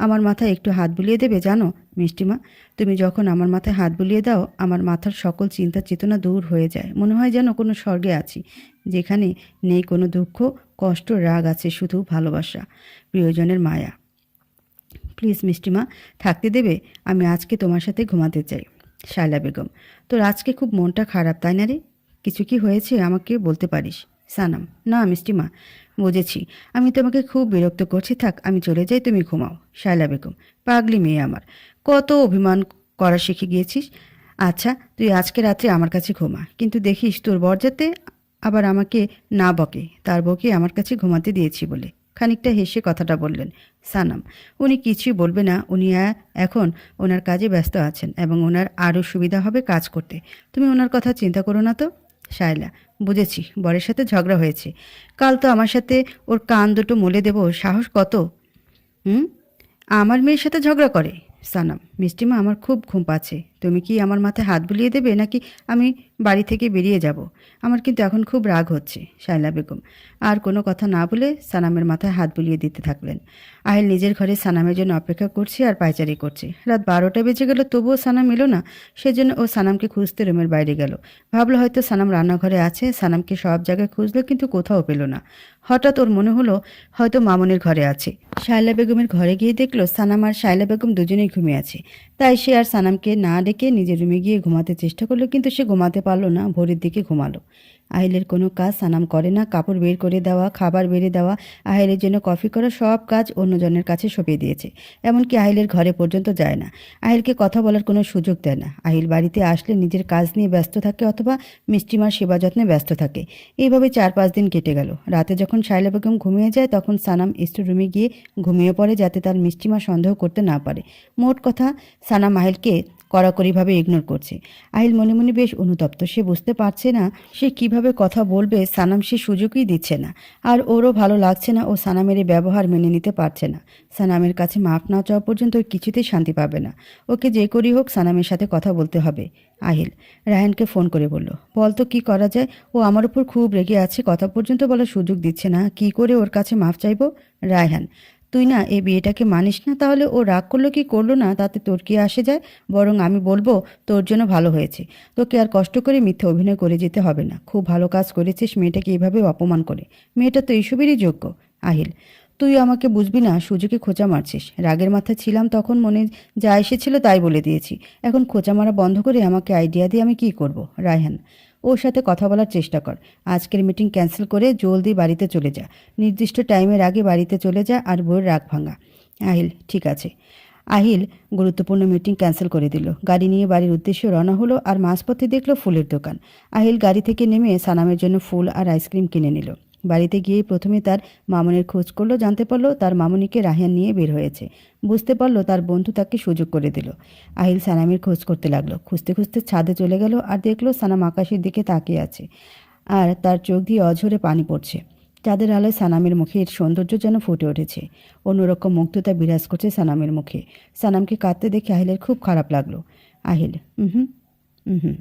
আমার মাথায় একটু হাত বুলিয়ে দেবে? জানো মিষ্টিমা, তুমি যখন আমার মাথায় হাত বুলিয়ে দাও, আমার মাথার সকল চিন্তা চেতনা দূর হয়ে যায়। মনে হয় যেন কোনো স্বর্গে আছি, যেখানে নেই কোনো দুঃখ, কষ্ট, রাগ, আছে শুধু ভালোবাসা, প্রিয়জনের মায়া। প্লিজ মিষ্টিমা, থাকতে দেবে? আমি আজকে তোমার সাথে ঘুমাতে চাই। শায়লা বেগম, তোর আজকে খুব মনটা খারাপ তাই না রে? কিছু কি হয়েছে আমাকে বলতে পারিস? সানাম, না মিষ্টিমা, বুঝেছি, আমি তোমাকে খুব বিরক্ত করছি, থাক আমি চলে যাই, তুমি ঘুমাও। শায়লা বেগম, পাগলি মেয়ে আমার, কত অভিমান করা শিখে গিয়েছিস। আচ্ছা তুই আজকে রাত্রে আমার কাছে ঘুমা, কিন্তু দেখিস তোর বর যাতে আবার আমাকে না বকে, তার বকে আমার কাছে ঘুমাতে দিয়েছি বলে। খানিকটা হেসে কথাটা বললেন সানাম। উনি কিছুই বলবে না, উনি এখন ওনার কাজে ব্যস্ত আছেন এবং ওনার আরও সুবিধা হবে কাজ করতে। তুমি ওনার কথা চিন্তা করো না তো। শায়লা: বুঝেছি, বরের সাথে ঝগড়া হয়েছে। কাল তো আমার সাথে ওর কান দুটো মলে দেব, সাহস কত! হুম? আমার মেয়ের সাথে ঝগড়া করে? সানাম: মিষ্টিমা, আমার খুব ঘুম পাচ্ছে। তুমি কি আমার মাথায় হাত বুলিয়ে দেবে নাকি আমি বাড়ি থেকে বেরিয়ে যাব? আমার কিন্তু এখন খুব রাগ হচ্ছে। শায়লা বেগম আর কোনো কথা না বলে সানামের মাথায় হাত বুলিয়ে দিতে থাকলেন। আহিল নিজের ঘরে সানামের জন্য অপেক্ষা করছে আর পায়চারি করছে। রাত 12টা বেজে গেল, তবুও সানাম এলো না। সেজন্য ও সানামকে খুঁজতে রুমের বাইরে গেল। ভাবলো হয়তো সানাম রান্নাঘরে আছে। সানামকে সব জায়গায় খুঁজলো কিন্তু কোথাও পেল না। হঠাৎ ওর মনে হলো হয়তো মামুনের ঘরে আছে। শায়লা বেগমের ঘরে গিয়ে দেখলো সানাম আর শায়লা বেগম দুজনেই ঘুমিয়ে আছে। তাই সে আর সানামকে না ডেকে নিজের রুমে গিয়ে ঘুমাতে চেষ্টা করলো, কিন্তু সে ঘুমাতে পারলো না। ভোরের দিকে ঘুমালো। আহিলের কোনো কাজ সানাম করে না। কাপড় বের করে দেওয়া, খাবার বেড়ে দেওয়া, আহিলের জন্য কফি করা, সব কাজ অন্যজনের কাছে সঁপে দিয়েছে। এমনকি আহিলের ঘরে পর্যন্ত যায় না। আহিলকে কথা বলার কোনো সুযোগ দেয় না। আহিল বাড়িতে আসলে নিজের কাজ নিয়ে ব্যস্ত থাকে অথবা মিষ্টিমার সেবা যত্নে ব্যস্ত থাকে। এইভাবে 4-5 দিন কেটে গেল। রাতে যখন শায়লা বেগম ঘুমিয়ে যায় তখন সানাম স্টোর রুমে গিয়ে ঘুমিয়ে পড়ে, যাতে তার মিষ্টিমা সন্দেহ করতে না পারে। মোট কথা, সানাম আহিলকে কড়াকড়িভাবে ইগনোর করছে। আহিল মনে মনে বেশ অনুতপ্ত। সে বুঝতে পারছে না সে কিভাবে কথা বলবে। সানাম সে সুযোগই দিচ্ছে না। আর ওরও ভালো লাগছে না, ও সানামের এই ব্যবহার মেনে নিতে পারছে না। সানামের কাছে মাফ না চাওয়া পর্যন্ত ও কিছুতেই শান্তি পাবে না। ওকে যে করেই হোক সানামের সাথে কথা বলতে হবে। আহিল রায়হানকে ফোন করে বলল, বল তো কি করা যায়। ও আমার উপর খুব রেগে আছে, কথা পর্যন্ত বলার সুযোগ দিচ্ছে না। কি করে ওর কাছে মাফ চাইবো? রায়হান: তুই না এই বিয়েটাকে মানিস না, তাহলে ও রাগ করলো কি করলো না তাতে তোর কি আসে যায়? বরং আমি বলবো তোর জন্য ভালো হয়েছে। তোকে আর কষ্ট করে মিথ্যে অভিনয় করে যেতে হবে না। খুব ভালো কাজ করেছিস মেয়েটাকে এইভাবে অপমান করে। মেয়েটা তো এইসবেরই যোগ্য। আহিল: তুই আমাকে বুঝবি না, সুযোগে খোঁচা মারছিস। রাগের মাথায় ছিলাম তখন, মনে যা এসেছিল তাই বলে দিয়েছি। এখন খোঁচা মারা বন্ধ করে আমাকে আইডিয়া দিয়ে আমি কি করব? রায়হান: ওর সাথে কথা বলার চেষ্টা কর। আজকের মিটিং ক্যান্সেল করে জলদি বাড়িতে চলে যা। নির্দিষ্ট টাইমের আগে বাড়িতে চলে যা আর বউয়ের রাগ ভাঙা। আহিল: ঠিক আছে। আহিল গুরুত্বপূর্ণ মিটিং ক্যান্সেল করে দিল। গাড়ি নিয়ে বাড়ির উদ্দেশ্যে রওনা হলো আর মাঝপথে দেখলো ফুলের দোকান। আহিল গাড়ি থেকে নেমে সানামের জন্য ফুল আর আইসক্রিম কিনে নিল। বাড়িতে গিয়ে প্রথমে তার মামনির খোঁজ করলো। জানতে পারলো তার মামনিকে রায়হান নিয়ে বের হয়েছে। বুঝতে পারলো তার বন্ধু তাকে সুযোগ করে দিল। আহিল সানামের খোঁজ করতে লাগলো। খুঁজতে খুঁজতে ছাদে চলে গেল আর দেখলো সানাম আকাশের দিকে তাকিয়ে আছে আর তার চোখ দিয়ে অঝরে পানি পড়ছে। চাঁদের আলোয় সানামের মুখের সৌন্দর্য যেন ফুটে উঠেছে। অন্যরকম মুগ্ধতা বিরাজ করছে সানামের মুখে। সানামকে কাঁদতে দেখে আহিলের খুব খারাপ লাগলো। আহিল হুম হুম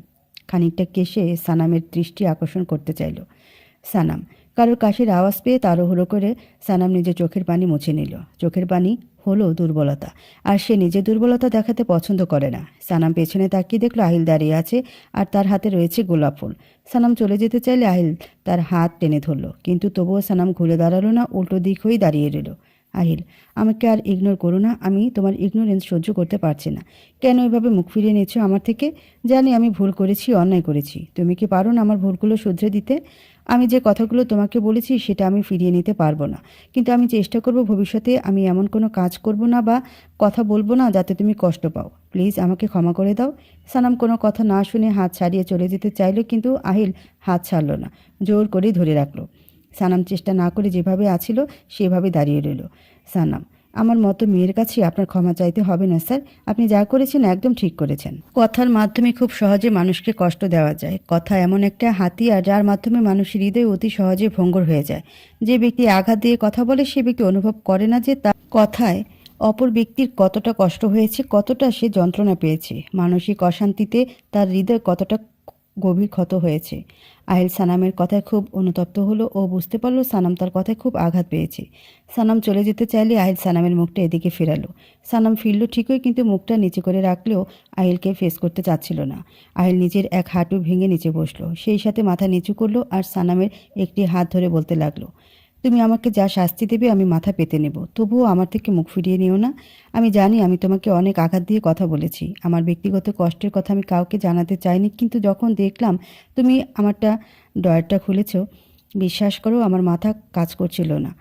খানিকটা কেশে সানামের দৃষ্টি আকর্ষণ করতে চাইল। সানাম কারোর কাশির আওয়াজ পেয়ে তাড়াহুড়ো করে সানাম নিজের চোখের পানি মুছে নিল। চোখের পানি হলো দুর্বলতা, আর সে নিজের দুর্বলতা দেখাতে পছন্দ করে না। সানাম পেছনে তাকিয়ে দেখলো আহিল দাঁড়িয়ে আছে আর তার হাতে রয়েছে গোলাপ ফুল। সানাম চলে যেতে চাইলে আহিল তার হাত টেনে ধরল, কিন্তু তবুও সানাম ঘুরে দাঁড়ালো না, উল্টো দিক হয়েই দাঁড়িয়ে রইল। আহিল: আমাকে আর ইগনোর করো না, আমি তোমার ইগনোরেন্স সহ্য করতে পারছি না। কেন এভাবে মুখ ফিরিয়ে নিচ্ছ আমার থেকে? জানি আমি ভুল করেছি, অন্যায় করেছি। তুমি কি পারো না আমার ভুলগুলো শুধরে দিতে? আমি যে কথাগুলো তোমাকে বলেছি সেটা আমি ফিরিয়ে নিতে পারবো না, কিন্তু আমি চেষ্টা করব ভবিষ্যতে আমি এমন কোনো কাজ করব না বা কথা বলবো না যাতে তুমি কষ্ট পাও। প্লিজ আমাকে ক্ষমা করে দাও। সানাম কোনো কথা না শুনে হাত ছাড়িয়ে চলে যেতে চাইল, কিন্তু আহিল হাত ছাড়ল না, জোর করেই ধরে রাখলো। সানাম চেষ্টা না করে যেভাবে আছিল সেভাবে দাঁড়িয়ে রইল। সানাম: আমার মতো মেয়ের কাছে আপনার ক্ষমা চাইতে হবে না স্যার। আপনি যা করেছেন একদম ঠিক করেছেন। কথার মাধ্যমে খুব সহজে মানুষকে কষ্ট দেওয়া যায়। কথা এমন একটা হাতিয়ার যার মাধ্যমে মানুষের হৃদয় অতি সহজে ভঙ্গুর হয়ে যায়। যে ব্যক্তি আঘাত দিয়ে কথা বলে সে ব্যক্তি অনুভব করে না যে তার কথায় অপর ব্যক্তির কতটা কষ্ট হয়েছে, কতটা সে যন্ত্রণা পেয়েছে, মানসিক অশান্তিতে তার হৃদয় কতটা গভীর ক্ষত হয়েছে। আহিল সানামের কথায় খুব অনুতপ্ত হলো। ও বুঝতে পারলো সানাম তার কথায় খুব আঘাত পেয়েছে। সানাম চলে যেতে চাইলে আহিল সানামের মুখটা এদিকে ফেরালো। সানাম ফিরল ঠিকই, কিন্তু মুখটা নিচে করে রাখলেও আহিলকে ফেস করতে চাচ্ছিল না। আহিল নিজের এক হাঁটু ভেঙে নিচে বসলো, সেই সাথে মাথা নিচু করলো আর সানামের একটি হাত ধরে বলতে লাগলো, তুমি আমাকে যা শাস্তি দেবে আমি মাথা পেতে নেব, তবুও আমার থেকে মুখ ফিরিয়ে নিও না। আমি জানি আমি তোমাকে অনেক আঘাত দিয়ে কথা বলেছি। আমার ব্যক্তিগত কষ্টের কথা আমি কাউকে জানাতে চাইনি, কিন্তু যখন দেখলাম তুমি আমারটা ডয়ারটা খুলেছ, বিশ্বাস করো আমার মাথা কাজ করছিল না।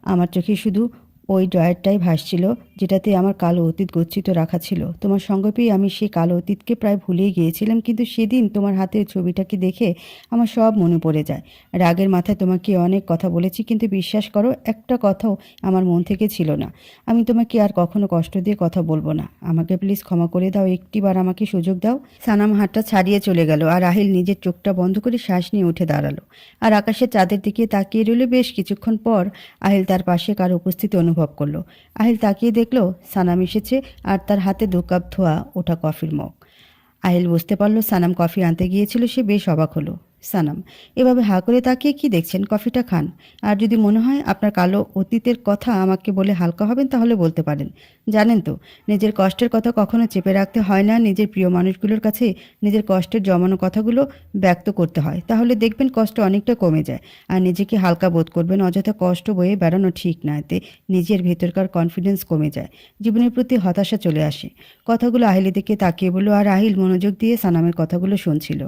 আমার চোখে শুধু ওই ড্রয়ারটাই ভাসছিল যেটাতে আমার কালো অতীত গচ্ছিত রাখা ছিল। তোমার সঙ্গ পেয়ে আমি সেই কালো অতীতকে প্রায় ভুলেই গিয়েছিলাম, কিন্তু সেদিন তোমার হাতের ছবিটাকে দেখে আমার সব মনে পড়ে যায়। রাগের মাথায় তোমাকে অনেক কথা বলেছি, কিন্তু বিশ্বাস করো একটা কথাও আমার মন থেকে ছিল না। আমি তোমাকে আর কখনো কষ্ট দিয়ে কথা বলবো না। আমাকে প্লিজ ক্ষমা করে দাও, একটিবার আমাকে সুযোগ দাও। সানাম হাতটা ছাড়িয়ে চলে গেল আর আহিল নিজের চোখটা বন্ধ করে শ্বাস নিয়ে উঠে দাঁড়ালো আর আকাশের চাঁদের দিকে তাকিয়ে রইল। বেশ কিছুক্ষণ পর আহিল তার পাশে কারো উপস্থিতি অনুভব করলো। আহিল তাকিয়ে দেখলো সানাম এসেছে আর তার হাতে 2 কাপ ধোয়া ওঠা কফির মগ। আহিল বুঝতে পারলো সানাম কফি আনতে গিয়েছিল। সে বেশ অবাক হলো। সানাম, এভাবে হাঁ করে তাকিয়ে কি দেখছেন? কফিটা খান। আর যদি মনে হয় আপনার কালো অতীতের কথা আমাকে বলে হালকা হবেন তাহলে বলতে পারেন। জানেন তো, নিজের কষ্টের কথা কখনো চেপে রাখতে হয় না। নিজের প্রিয় মানুষগুলোর কাছে নিজের কষ্টের জমানো কথাগুলো ব্যক্ত করতে হয়, তাহলে দেখবেন কষ্ট অনেকটা কমে যায় আর নিজেকে হালকা বোধ করবেন। অযথা কষ্ট বয়ে বেড়ানো ঠিক না, এতে নিজের ভেতরকার কনফিডেন্স কমে যায়, জীবনের প্রতি হতাশা চলে আসে। কথাগুলো আহিলের দিকে তাকিয়ে বলল আর আহিল মনোযোগ দিয়ে সানামের কথাগুলো শুনছিল।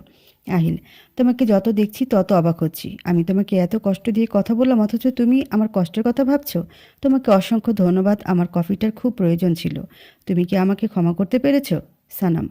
আহিল, তোমাকে যত দেখছি তত অবাক হচ্ছি। আমি তোমাকে এত কষ্ট দিয়ে কথা বললাম, অথচ তুমি আমার কষ্টের কথা ভাবছো। তোমাকে অসংখ্য ধন্যবাদ, আমার কফিটার খুব প্রয়োজন ছিল। তুমি কি আমাকে ক্ষমা করতে পেরেছো? সানাম,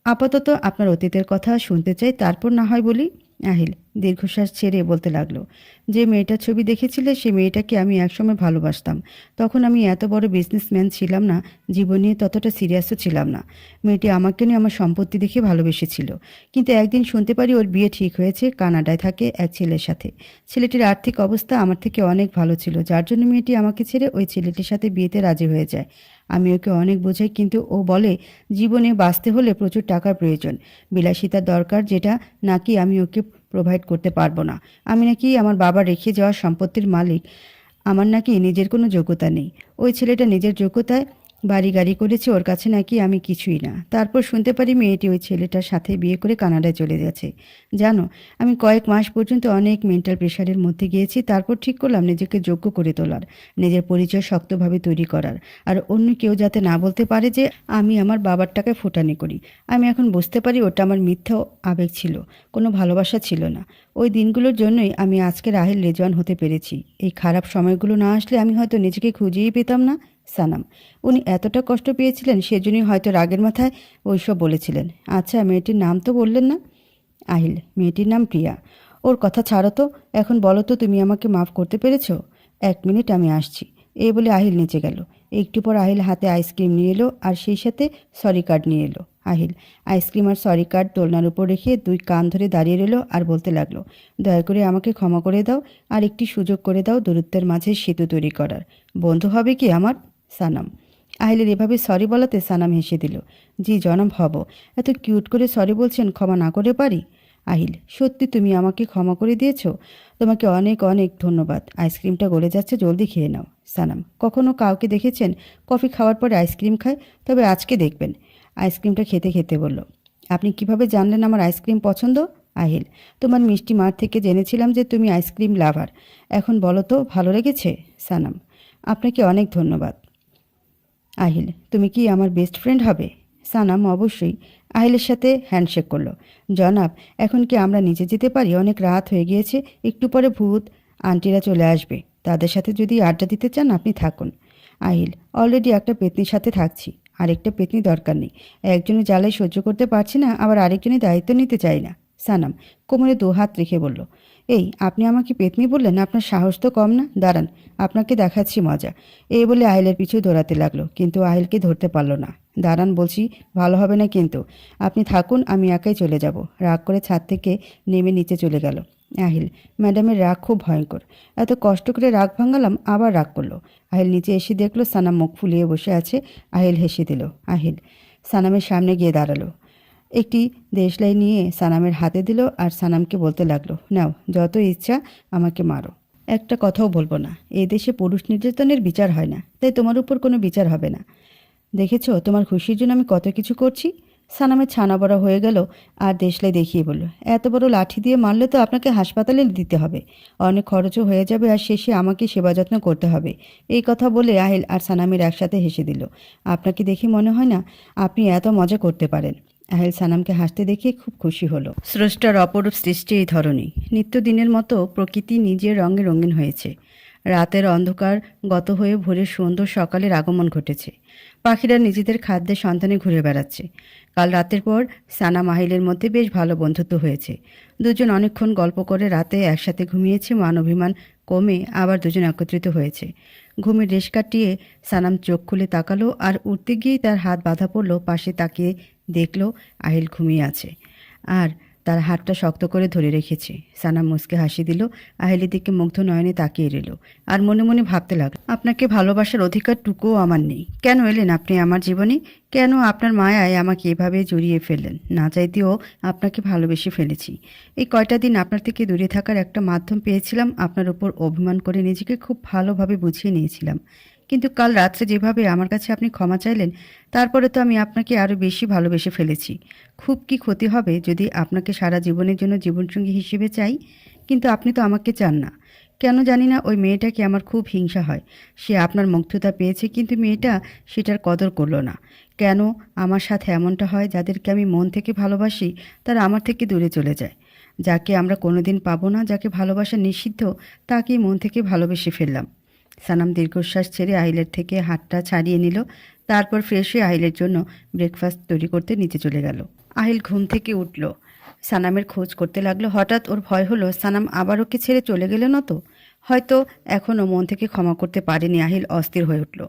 আপাতত আপনার অতীতের কথা শুনতে চাই, তারপর না হয় বলি। আহিল দীর্ঘশ্বাস ছেড়ে বলতে লাগলো, যে মেয়েটার ছবি দেখেছিলে সে মেয়েটাকে আমি একসময় ভালোবাসতাম। তখন আমি এত বড় বিজনেসম্যান ছিলাম না, জীবন নিয়ে ততটা সিরিয়াসও ছিলাম না। মেয়েটি আমাকে নিয়ে আমার সম্পত্তি দেখে ভালোবেসেছিল, কিন্তু একদিন শুনতে পারি ওর বিয়ে ঠিক হয়েছে, কানাডায় থাকে এক ছেলের সাথে। ছেলেটির আর্থিক অবস্থা আমার থেকে অনেক ভালো ছিল, যার জন্য মেয়েটি আমাকে ছেড়ে ওই ছেলেটির সাথে বিয়েতে রাজি হয়ে যায়। আমি ওকে অনেক বোঝাই, কিন্তু ও বলে জীবনে বাঁচতে হলে প্রচুর টাকার প্রয়োজন, বিলাসিতার দরকার, যেটা নাকি আমি ওকে প্রোভাইড করতে পারবো না। আমি নাকি আমার বাবা রেখে যাওয়া সম্পত্তির মালিক, আমার নাকি নিজের কোনো যোগ্যতা নেই। ওই ছেলেটা নিজের যোগ্যতায় বাড়ি গাড়ি করেছে, ওর কাছে নাকি আমি কিছুই না। তারপর শুনতে পারি মেয়েটি ওই ছেলেটার সাথে বিয়ে করে কানাডায় চলে গেছে। জানো, আমি কয়েক মাস পর্যন্ত অনেক মেন্টাল প্রেশারের মধ্যে গিয়েছি। তারপর ঠিক করলাম নিজেকে যোগ্য করে তোলার, নিজের পরিচয় শক্তভাবে তৈরি করার, আর অন্য কেউ যাতে না বলতে পারে যে আমি আমার বাবার টাকায় ফুটানি করি। আমি এখন বুঝতে পারি ওটা আমার মিথ্যা আবেগ ছিল, কোনো ভালোবাসা ছিল না। ওই দিনগুলোর জন্যই আমি আজকে রাহিল রেজওয়ান হতে পেরেছি। এই খারাপ সময়গুলো না আসলে আমি হয়তো নিজেকে খুঁজেই পেতাম না। সানাম, উনি এতটা কষ্ট পেয়েছিলেন সেজন্যই হয়তো রাগের মাথায় ওইসব বলেছিলেন। আচ্ছা, মেয়েটির নাম তো বললেন না? আহিল, মেয়েটির নাম প্রিয়া। ওর কথা ছাড়ো তো, এখন বলো তো তুমি আমাকে মাফ করতে পেরেছো? 1 মিনিট, আমি আসছি। এই বলে আহিল নিচে গেল। একটু পর আহিল হাতে আইসক্রিম নিয়ে এলো আর সেই সাথে সরি কার্ড নিয়ে এলো। আহিল আইসক্রিম আর সরি কার্ড দোলনার উপর রেখে 2 কান ধরে দাঁড়িয়ে রইল আর বলতে লাগলো, দয়া করে আমাকে ক্ষমা করে দাও আর একটি সুযোগ করে দাও দূরত্বের মাঝে সেতু তৈরি করার। বন্ধু হবে কি আমার? সানাম। আহিলের এভাবে সরি বলাতে সানাম হেসে দিল। জি জনাব, হব। এত কিউট করে সরি বলছেন, ক্ষমা না করে পারি? আহিল, সত্যি তুমি আমাকে ক্ষমা করে দিয়েছো? তোমাকে অনেক অনেক ধন্যবাদ। আইসক্রিমটা গলে যাচ্ছে, জলদি খেয়ে নাও। সানাম, কখনো কাউকে দেখেছেন কফি খাওয়ার পরে আইসক্রিম খায়? তবে আজকে দেখবেন। আইসক্রিমটা খেতে খেতে বলল, আপনি কিভাবে জানলেন আমার আইসক্রিম পছন্দ? আহিল, তোমার মিষ্টি মার থেকে জেনেছিলাম যে তুমি আইসক্রিম লাভার। এখন বলো তো, ভালো লেগেছে? সানাম, আপনাকে অনেক ধন্যবাদ। আহিল, তুমি কি আমার বেস্ট ফ্রেন্ড হবে? সানাম, অবশ্যই। আহিলের সাথে হ্যান্ডশেক করলো। জনাব, এখন কি আমরা নিচে যেতে পারি? অনেক রাত হয়ে গিয়েছে, একটু পরে ভূত আন্টিরা চলে আসবে, তাদের সাথে যদি আড্ডা দিতে চান আপনি থাকুন। আহিল, অলরেডি একটা পেতনির সাথে থাকছি, আরেকটা পেতনি দরকার নেই। একজনের জ্বালায় সহ্য করতে পারছি না, আবার আরেকজনের দায়িত্ব নিতে চাই না। সানাম কোমরে 2 হাত রেখে বলল, এই আপনি আমাকে পেতনি বললেন? আপনার সাহস তো কম না। দাঁড়ান, আপনাকে দেখাচ্ছি মজা। এই বলে আহিলের পিছু দৌড়াতে লাগলো, কিন্তু আহিলকে ধরতে পারল না। দাঁড়ান বলছি, ভালো হবে না কিন্তু। আপনি থাকুন, আমি একাই চলে যাব। রাগ করে ছাদ থেকে নেমে নিচে চলে গেল। আহিল, ম্যাডামের রাগ খুব ভয়ঙ্কর। এত কষ্ট করে রাগ ভাঙালাম, আবার রাগ করলো। আহিল নিচে এসে দেখলো সানাম মুখ ফুলিয়ে বসে আছে। আহিল হেসে দিল। আহিল সানামের সামনে গিয়ে দাঁড়ালো, একটি দেশলাই নিয়ে সানামের হাতে দিল আর সানামকে বলতে লাগলো, নাও, যত ইচ্ছা আমাকে মারো, একটা কথাও বলবো না। এই দেশে পুরুষ নির্যাতনের বিচার হয় না, তাই তোমার উপর কোনো বিচার হবে না। দেখেছো, তোমার খুশির জন্য আমি কত কিছু করছি। সানামের ছানা বড়া হয়ে গেল আর দেশলাই দেখিয়ে বলল, এত বড় লাঠি দিয়ে মারলে তো আপনাকে হাসপাতালে দিতে হবে, অনেক খরচও হয়ে যাবে, আর শেষে আমাকে সেবা যত্ন করতে হবে। এই কথা বলে আহিল আর সানামের একসাথে হেসে দিল। আপনাকে দেখে মনে হয় না আপনি এত মজা করতে পারেন। আহিল সানামকে হাসতে দেখে খুব খুশি হলো। স্রষ্টার অপরূপ সৃষ্টি এই ধরনই। নিত্যদিনের মতো প্রকৃতি নিজের রঙে রঙিন হয়েছে, রাতের অন্ধকার গত হয়ে ভোরের সুন্দর সকালের আগমন ঘটেছে। পাখিরা নিজেদের খাদ্যের সন্ধানে ঘুরে বেড়াচ্ছে। কাল রাতের পর সানা মাহিলের মধ্যে বেশ ভালো বন্ধুত্ব হয়েছে। দুজন অনেকক্ষণ গল্প করে রাতে একসাথে ঘুমিয়েছে। মান অভিমান কমে আবার দুজন একত্রিত হয়েছে। ঘুমের রেশ কাটিয়ে সানাম চোখ খুলে তাকালো, আর উঠতে গিয়েই তার হাত বাঁধা পড়ল। পাশে তাকিয়ে দেখল আহিল ঘুমিয়ে আছে আর তার হাতটা শক্ত করে ধরে রেখেছে। সানাম মুচকে হাসি দিল, আহিলের দিকে মুগ্ধ নয়নে তাকিয়ে রইল আর মনে মনে ভাবতে লাগলো, আপনাকে ভালোবাসার অধিকারটুকুও আমার নেই। কেন এলেন আপনি আমার জীবনে? কেন আপনার মায়ায় আমাকে এভাবে জড়িয়ে ফেললেন? না চাইতেও আপনাকে ভালোবেসে ফেলেছি। এই কয়টা দিন আপনার থেকে দূরে থাকার একটা মাধ্যম পেয়েছিলাম। আপনার উপর অভিমান করে নিজেকে খুব ভালোভাবে বুঝিয়ে নিয়েছিলাম। কিন্তু কাল রাত্রে যেভাবে আমার কাছে আপনি ক্ষমা চাইলেন, তারপরে তো আমি আপনাকে আরও বেশি ভালোবেসে ফেলেছি। খুব কি ক্ষতি হবে যদি আপনাকে সারা জীবনের জন্য জীবনসঙ্গী হিসেবে চাই? কিন্তু আপনি তো আমাকে চান না। কেন জানি না ওই মেয়েটাকে আমার খুব হিংসা হয়। সে আপনার মুগ্ধতা পেয়েছে, কিন্তু মেয়েটা সেটার কদর করলো না। কেন আমার সাথে এমনটা হয়? যাদেরকে আমি মন থেকে ভালোবাসি তারা আমার থেকে দূরে চলে যায়। যাকে আমরা কোনোদিন পাবো না, যাকে ভালোবাসা নিষিদ্ধ, তাকেই মন থেকে ভালোবেসে ফেললাম। সানাম দীর্ঘশ্বাস ছেড়ে আহিলের থেকে হাতটা ছাড়িয়ে নিল। তারপর ফ্রেশ হয়ে আহিলের জন্য ব্রেকফাস্ট তৈরি করতে নিচে চলে গেল। আহিল ঘুম থেকে উঠল, সানামের খোঁজ করতে লাগলো। হঠাৎ ওর ভয় হলো, সানাম আবার ওকে ছেড়ে চলে গেল না তো? হয়তো এখনও মন থেকে ক্ষমা করতে পারেনি। আহিল অস্থির হয়ে উঠল।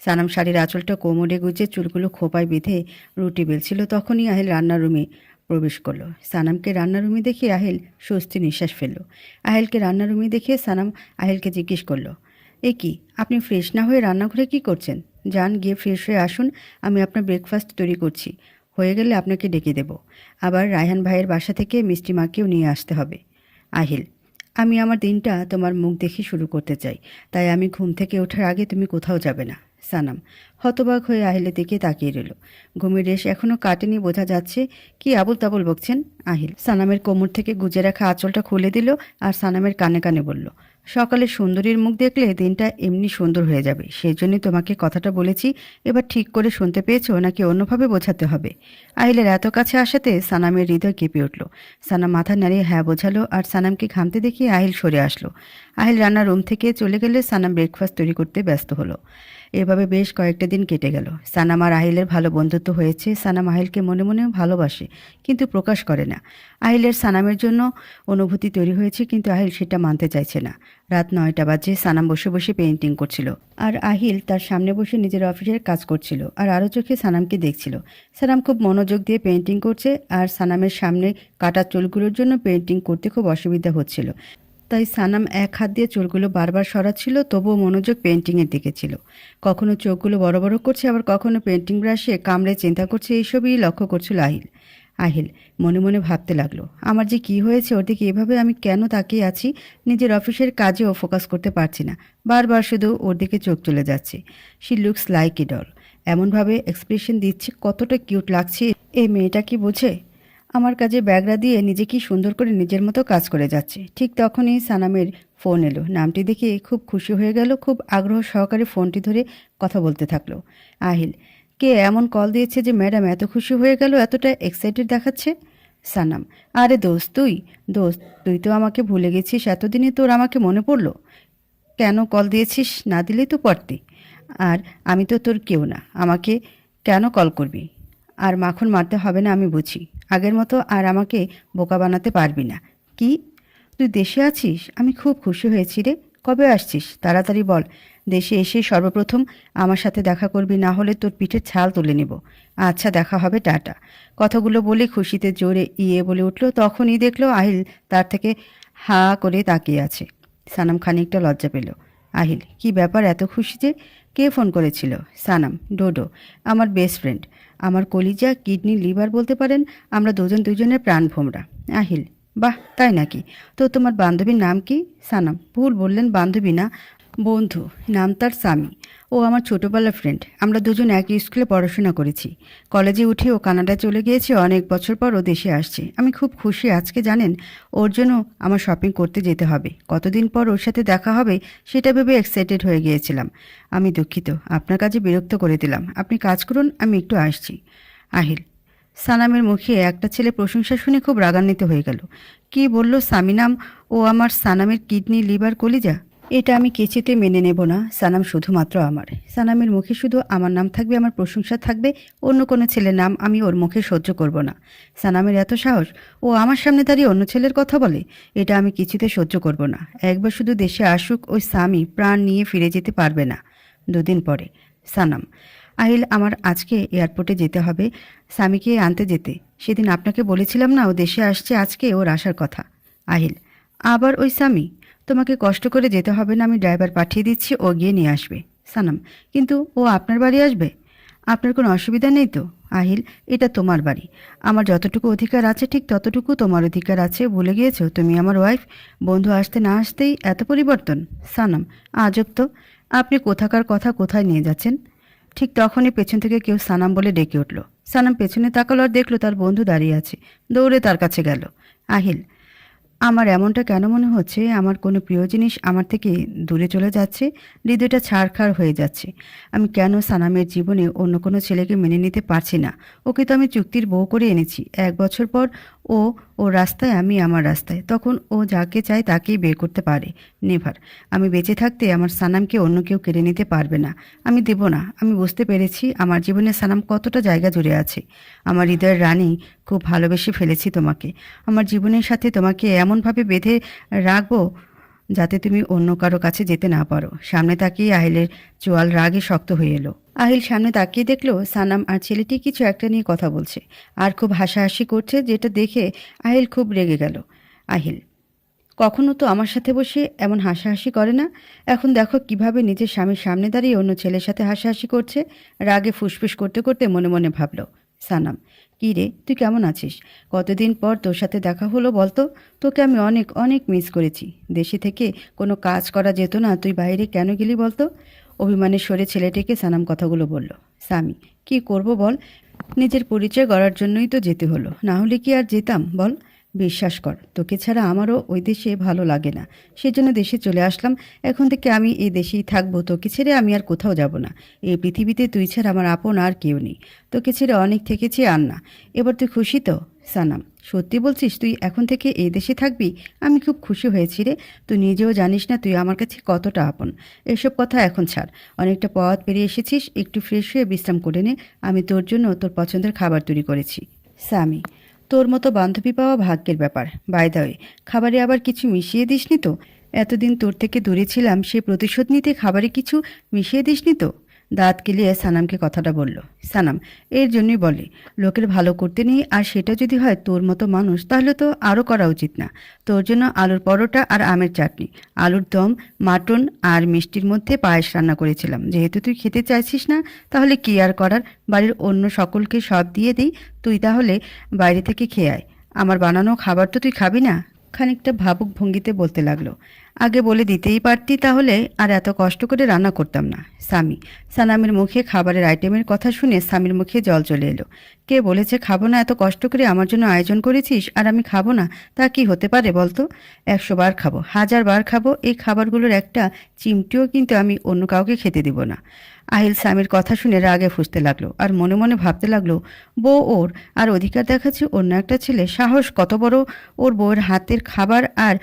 সানাম শাড়ির আঁচলটা কোমরে গুজে চুলগুলো খোপায় বেঁধে রুটি বেলছিল। তখনই আহিল রান্নার রুমে প্রবেশ করলো। সানামকে রান্নার রুমে দেখে আহিল স্বস্তি নিঃশ্বাস ফেলল। আহিলকে রান্নার রুমে দেখে সানাম আহিলকে জিজ্ঞেস করলো, এ কি, আপনি ফ্রেশ না হয়ে রান্নাঘরে কি করছেন? যান, গিয়ে ফ্রেশ হয়ে আসুন। আমি আপনার ব্রেকফাস্ট তৈরি করছি। হয়ে গেলে আপনাকে ডেকে দেব। আবার রায়হান ভাইয়ের বাসা থেকে মিষ্টি মাকেও নিয়ে আসতে হবে। আহিল, আমি আমার দিনটা তোমার মুখ দেখে শুরু করতে চাই, তাই আমি ঘুম থেকে ওঠার আগে তুমি কোথাও যাবে না। সানাম হতবাক হয়ে আহিলের দিকে তাকিয়ে রইল। ঘুমের রেশ এখনও কাটেনি বোঝা যাচ্ছে। কি আবল তাবল বকছেন? আহিল সানামের কোমর থেকে গুজে রাখা আঁচলটা খুলে দিল আর সানামের কানে কানে বলল, সকালে সুন্দরীর মুখ দেখলে দিনটা এমনি সুন্দর হয়ে যাবে। সেই জন্যই তোমাকে কথাটা বলেছি। এবার ঠিক করে শুনতে পেয়েছো নাকি অন্যভাবে বোঝাতে হবে? আহিলের এত কাছে আসাতে সানামের হৃদয় কেঁপে উঠল। সানাম মাথা নাড়িয়ে হ্যাঁ বোঝালো আর সানামকে ঘামতে দেখিয়ে আহিল সরে আসলো। আহিল রান্নার রুম থেকে চলে গেলে সানাম ব্রেকফাস্ট তৈরি করতে ব্যস্ত হলো। এভাবে বেশ কয়েকটা দিন কেটে গেল। সানাম আর আহিলের ভালো বন্ধুত্ব হয়েছে। সানাম আহিলকে মনে মনে ভালোবাসে, কিন্তু প্রকাশ করে না। আহিলের সানামের জন্য অনুভূতি তৈরি হয়েছে, কিন্তু আহিল সেটা মানতে চাইছে না। রাত 9টা বাজে। সানাম বসে বসে পেইন্টিং করছিল আর আহিল তার সামনে বসে নিজের অফিসের কাজ করছিল আর আরও চোখে সানামকে দেখছিল। সানাম খুব মনোযোগ দিয়ে পেইন্টিং করছে আর সানামের সামনে কাটা চুলগুলোর জন্য পেইন্টিং করতে খুব অসুবিধা হচ্ছিল। তাই সানাম এক হাত দিয়ে চুলগুলো বারবার সরাচ্ছিল, তবুও মনোযোগ পেইন্টিংয়ের দিকে ছিল। কখনো চোখগুলো বড় বড় করছে, আবার কখনো পেইন্টিং ব্রাশে কামড়ে চিন্তা করছে। এইসবই লক্ষ্য করছিল আহিল। আহিল মনে মনে ভাবতে লাগলো, আমার যে কি হয়েছে? ওর দিকে এভাবে আমি কেন তাকিয়ে আছি? নিজের অফিসের কাজেও ফোকাস করতে পারছি না, বারবার শুধু ওর দিকে চোখ চলে যাচ্ছে। She looks like a doll. এমনভাবে এক্সপ্রেশন দিচ্ছে, কতটা কিউট লাগছে। এই মেয়েটা কি বোঝে? আমার কাজে ব্যাগরা দিয়ে নিজে কি সুন্দর করে নিজের মতো কাজ করে যাচ্ছে। ঠিক তখনই সানামের ফোন এলো। নামটি দেখে খুব খুশি হয়ে গেল। খুব আগ্রহ সহকারে ফোনটি ধরে কথা বলতে থাকলো। আহিল, কে এমন কল দিয়েছে যে ম্যাডাম এত খুশি হয়ে গেল, এতটা এক্সাইটেড দেখাচ্ছে? সানাম, আরে দোস্ত তুই তো আমাকে ভুলে গেছিস। এতদিনে তোর আমাকে মনে পড়লো? কেন কল দিয়েছিস? না দিলেই তো পারতি। আর আমি তো তোর কেউ না, আমাকে কেন কল করবি? আর মাখন মারতে হবে না, আমি বুঝি। আগের মতো আর আমাকে বোকা বানাতে পারবি না। কি, তুই দেশে আছিস? আমি খুব খুশি হয়েছি রে। কবে আসছিস? তাড়াতাড়ি বল। দেশে এসে সর্বপ্রথম আমার সাথে দেখা করবি, না হলে তোর পিঠের ছাল তুলে নেব। আচ্ছা, দেখা হবে, টাটা। কথাগুলো বলে খুশিতে জোরে ইয়ে বলে উঠল। তখনই দেখলো আহিল তার থেকে হা করে তাকিয়ে আছে। সানাম খানিকটা লজ্জা পেল। আহিল, কি ব্যাপার, এত খুশি যে? কে ফোন করেছিল? সানাম, ডোডো, আমার বেস্ট ফ্রেন্ড, আমার কলিজা, কিডনি, লিভার বলতে পারেন। আমরা দুজনের প্রাণ ভোমরা। আহিল, বাহ, তাই নাকি? তো তোমার বান্ধবীর নাম কি? সানাম, ভুল বললেন, বান্ধবী না, বন্ধু। নাম তার স্বামী। ও আমার ছোটোবেলার ফ্রেন্ড। আমরা দুজন একই স্কুলে পড়াশোনা করেছি। কলেজে উঠে ও কানাডায় চলে গিয়েছে। অনেক বছর পর ও দেশে আসছে। আমি খুব খুশি আজকে, জানেন। ওর জন্য আমার শপিং করতে যেতে হবে। কতদিন পর ওর সাথে দেখা হবে সেটা ভেবে এক্সাইটেড হয়ে গিয়েছিলাম। আমি দুঃখিত, আপনার কাজে বিরক্ত করে দিলাম। আপনি কাজ করুন, আমি একটু আসছি। আহিল, সানামের মুখে একটা ছেলে প্রশংসা শুনে খুব রাগান্বিত হয়ে গেল। কি বলল? স্বামী নাম? ও আমার সানামের কিডনি, লিভার, কলিজা? এটা আমি কিছুতে মেনে নেব না। সানাম শুধুমাত্র আমার। সানামের মুখে শুধু আমার নাম থাকবে, আমার প্রশংসা থাকবে, অন্য কোনো ছেলের নাম আমি ওর মুখে সহ্য করব না। সানামের এত সাহস, ও আমার সামনে দাঁড়িয়ে অন্য ছেলের কথা বলে, এটা আমি কিছুতে সহ্য করব না। একবার শুধু দেশে আসুক ওই স্বামী, প্রাণ নিয়ে ফিরে যেতে পারবে না। 2 দিন পরে। সানাম, আহিল, আমার আজকে এয়ারপোর্টে যেতে হবে স্বামীকে আনতে যেতে। সেদিন আপনাকে বলেছিলাম না ও দেশে আসছে, আজকে ওর আসার কথা। আহিল, আবার ওই স্বামী? তোমাকে কষ্ট করে যেতে হবে না, আমি ড্রাইভার পাঠিয়ে দিচ্ছি, ও গিয়ে নিয়ে আসবে। সানাম, কিন্তু ও আপনার বাড়ি আসবে? আপনার কোনো অসুবিধা নেই তো? আহিল, এটা তোমার বাড়ি। আমার যতটুকু অধিকার আছে ঠিক ততটুকু তোমার অধিকার আছে। ভুলে গিয়েছো তুমি আমার ওয়াইফ? বন্ধু আসতে না আসতেই এত পরিবর্তন? সানাম, আজব তো, আপনি কোথাকার কথা কোথায় নিয়ে যাচ্ছেন? ঠিক তখনই পেছন থেকে কেউ সানাম বলে ডেকে উঠল। সানাম পেছনে তাকালো আর দেখলো তার বন্ধু দাঁড়িয়ে আছে। দৌড়ে তার কাছে গেল। আহিল, আমার এমনটা কেন মনে হচ্ছে আমার কোনো প্রিয় জিনিস আমার থেকে দূরে চলে যাচ্ছে? হৃদয়টা ছাড়খাড় হয়ে যাচ্ছে। আমি কেন সানামের জীবনে অন্য কোনো ছেলেকে মেনে নিতে পারছি না? ওকে তো আমি চুক্তির বউ করে এনেছি। 1 বছর পর ও ওর রাস্তায়, আমি আমার রাস্তায়। তখন ও যাকে চায় তাকেই বের করতে পারে। নেভার। আমি বেঁচে থাকতে আমার সানামকে অন্য কেউ কেড়ে নিতে পারবে না। আমি দেব না। আমি বুঝতে পেরেছি আমার জীবনে সানাম কতটা জায়গা জুড়ে আছে। আমার হৃদয়ের রানী, খুব ভালোবেসে ফেলেছি তোমাকে। আমার জীবনের সাথে তোমাকে এমনভাবে বেঁধে রাখবো যাতে তুমি অন্য কারো কাছে যেতে না পারো। সামনে তাকিয়ে আহিলের চোয়াল রাগে শক্ত হয়ে এলো। আহিল সামনে তাকিয়ে দেখলো সানাম আর ছেলেটি কিছু একটা নিয়ে কথা বলছে আর খুব হাসাহাসি করছে, যেটা দেখে আহিল খুব রেগে গেল। আহিল কখনো তো আমার সাথে বসে এমন হাসাহাসি করে না। এখন দেখো কিভাবে নিজের স্বামীর সামনে দাঁড়িয়ে অন্য ছেলের সাথে হাসাহাসি করছে। রাগে ফুসফুস করতে করতে মনে মনে ভাবল। সানাম, কী রে, তুই কেমন আছিস? কতদিন পর তোর সাথে দেখা হলো বলতো? তোকে আমি অনেক অনেক মিস করেছি। দেশে থেকে কোনো কাজ করা যেত না, তুই বাইরে কেন গেলি বলতো? অভিমানের স্বরে ছেলেটিকে সানাম কথাগুলো বলল। স্বামী, কি করব বল? নিজের পরিচয় গড়ার জন্যই তো যেতে হলো, না হলে কি আর যেতাম বল? বিশ্বাস কর, তোকে ছাড়া আমারও ওই দেশে ভালো লাগে না। সেজন্য দেশে চলে আসলাম। এখন থেকে আমি এই দেশেই থাকবো। তোকে ছেড়ে আমি আর কোথাও যাব না। এই পৃথিবীতে তুই ছাড়া আমার আপন আর কেউ নেই। তোকে ছেড়ে অনেক থেকেছি, আর না। এবার তুই খুশি তো? সানাম, সত্যি বলছিস তুই এখন থেকে এই দেশে থাকবি? আমি খুব খুশি হয়েছি রে। তুই নিজেও জানিস না তুই আমার কাছে কতটা আপন। এসব কথা এখন ছাড়। অনেকটা পথ পেরিয়ে এসেছিস, একটু ফ্রেশ হয়ে বিশ্রাম করে নে। আমি তোর জন্য তোর পছন্দের খাবার তৈরি করেছি। স্বামী, তোর মতো বান্ধবী পাওয়া ভাগ্যের ব্যাপার। বাই দ্য ওয়ে, খাবারে আবার কিছু মিশিয়ে দিসনি তো? এতদিন তোর থেকে দূরে ছিলাম, সে প্রতিশোধ নিতে খাবারে কিছু মিশিয়ে দিসনি তো? দাঁত কেলিয়ে সানামকে কথাটা বলল। সানাম, এর জন্যই বলে লোকের ভালো করতে নেই, আর সেটা যদি হয় তোর মতো মানুষ, তাহলে তো আরও করা উচিত না। তোর জন্য আলুর পরোটা আর আমের চাটনি, আলুর দম, মাটন আর মিষ্টির মধ্যে পায়েস রান্না করেছিলাম। যেহেতু তুই খেতে চাইছিস না, তাহলে কি আর করার, বাড়ির অন্য সকলকে সব দিয়ে দিই। তুই তাহলে বাইরে থেকে খেয়ে আয়। আমার বানানো খাবার তো তুই খাবি না? খানিকটা ভাবুক ভঙ্গিতে বলতে লাগলো। আগে বলে দিতেই পারতি, তাহলে আর এত কষ্ট করে রান্না করতাম না। স্বামী, সানামের মুখে খাবারের আইটেমের কথা শুনে স্বামীর মুখে জল চলে এলো। কে বলেছে খাবো না? এত কষ্ট করে আমার জন্য আয়োজন করেছিস আর আমি খাবো না? তা কি হতে পারে বলতো? 100 বার খাবো, 1000 বার খাবো। এই খাবারগুলোর একটা চিমটিও কিন্তু আমি অন্য কাউকে খেতে দিব না। আহিল স্বামীর কথা শুনে রাগে ফুঁসতে লাগলো আর মনে মনে ভাবতে লাগলো, বউ ওর, আর অধিকার দেখাচ্ছে অন্য একটা ছেলে। সাহস কত বড় ওর বউয়ের হাতের খাবার, আর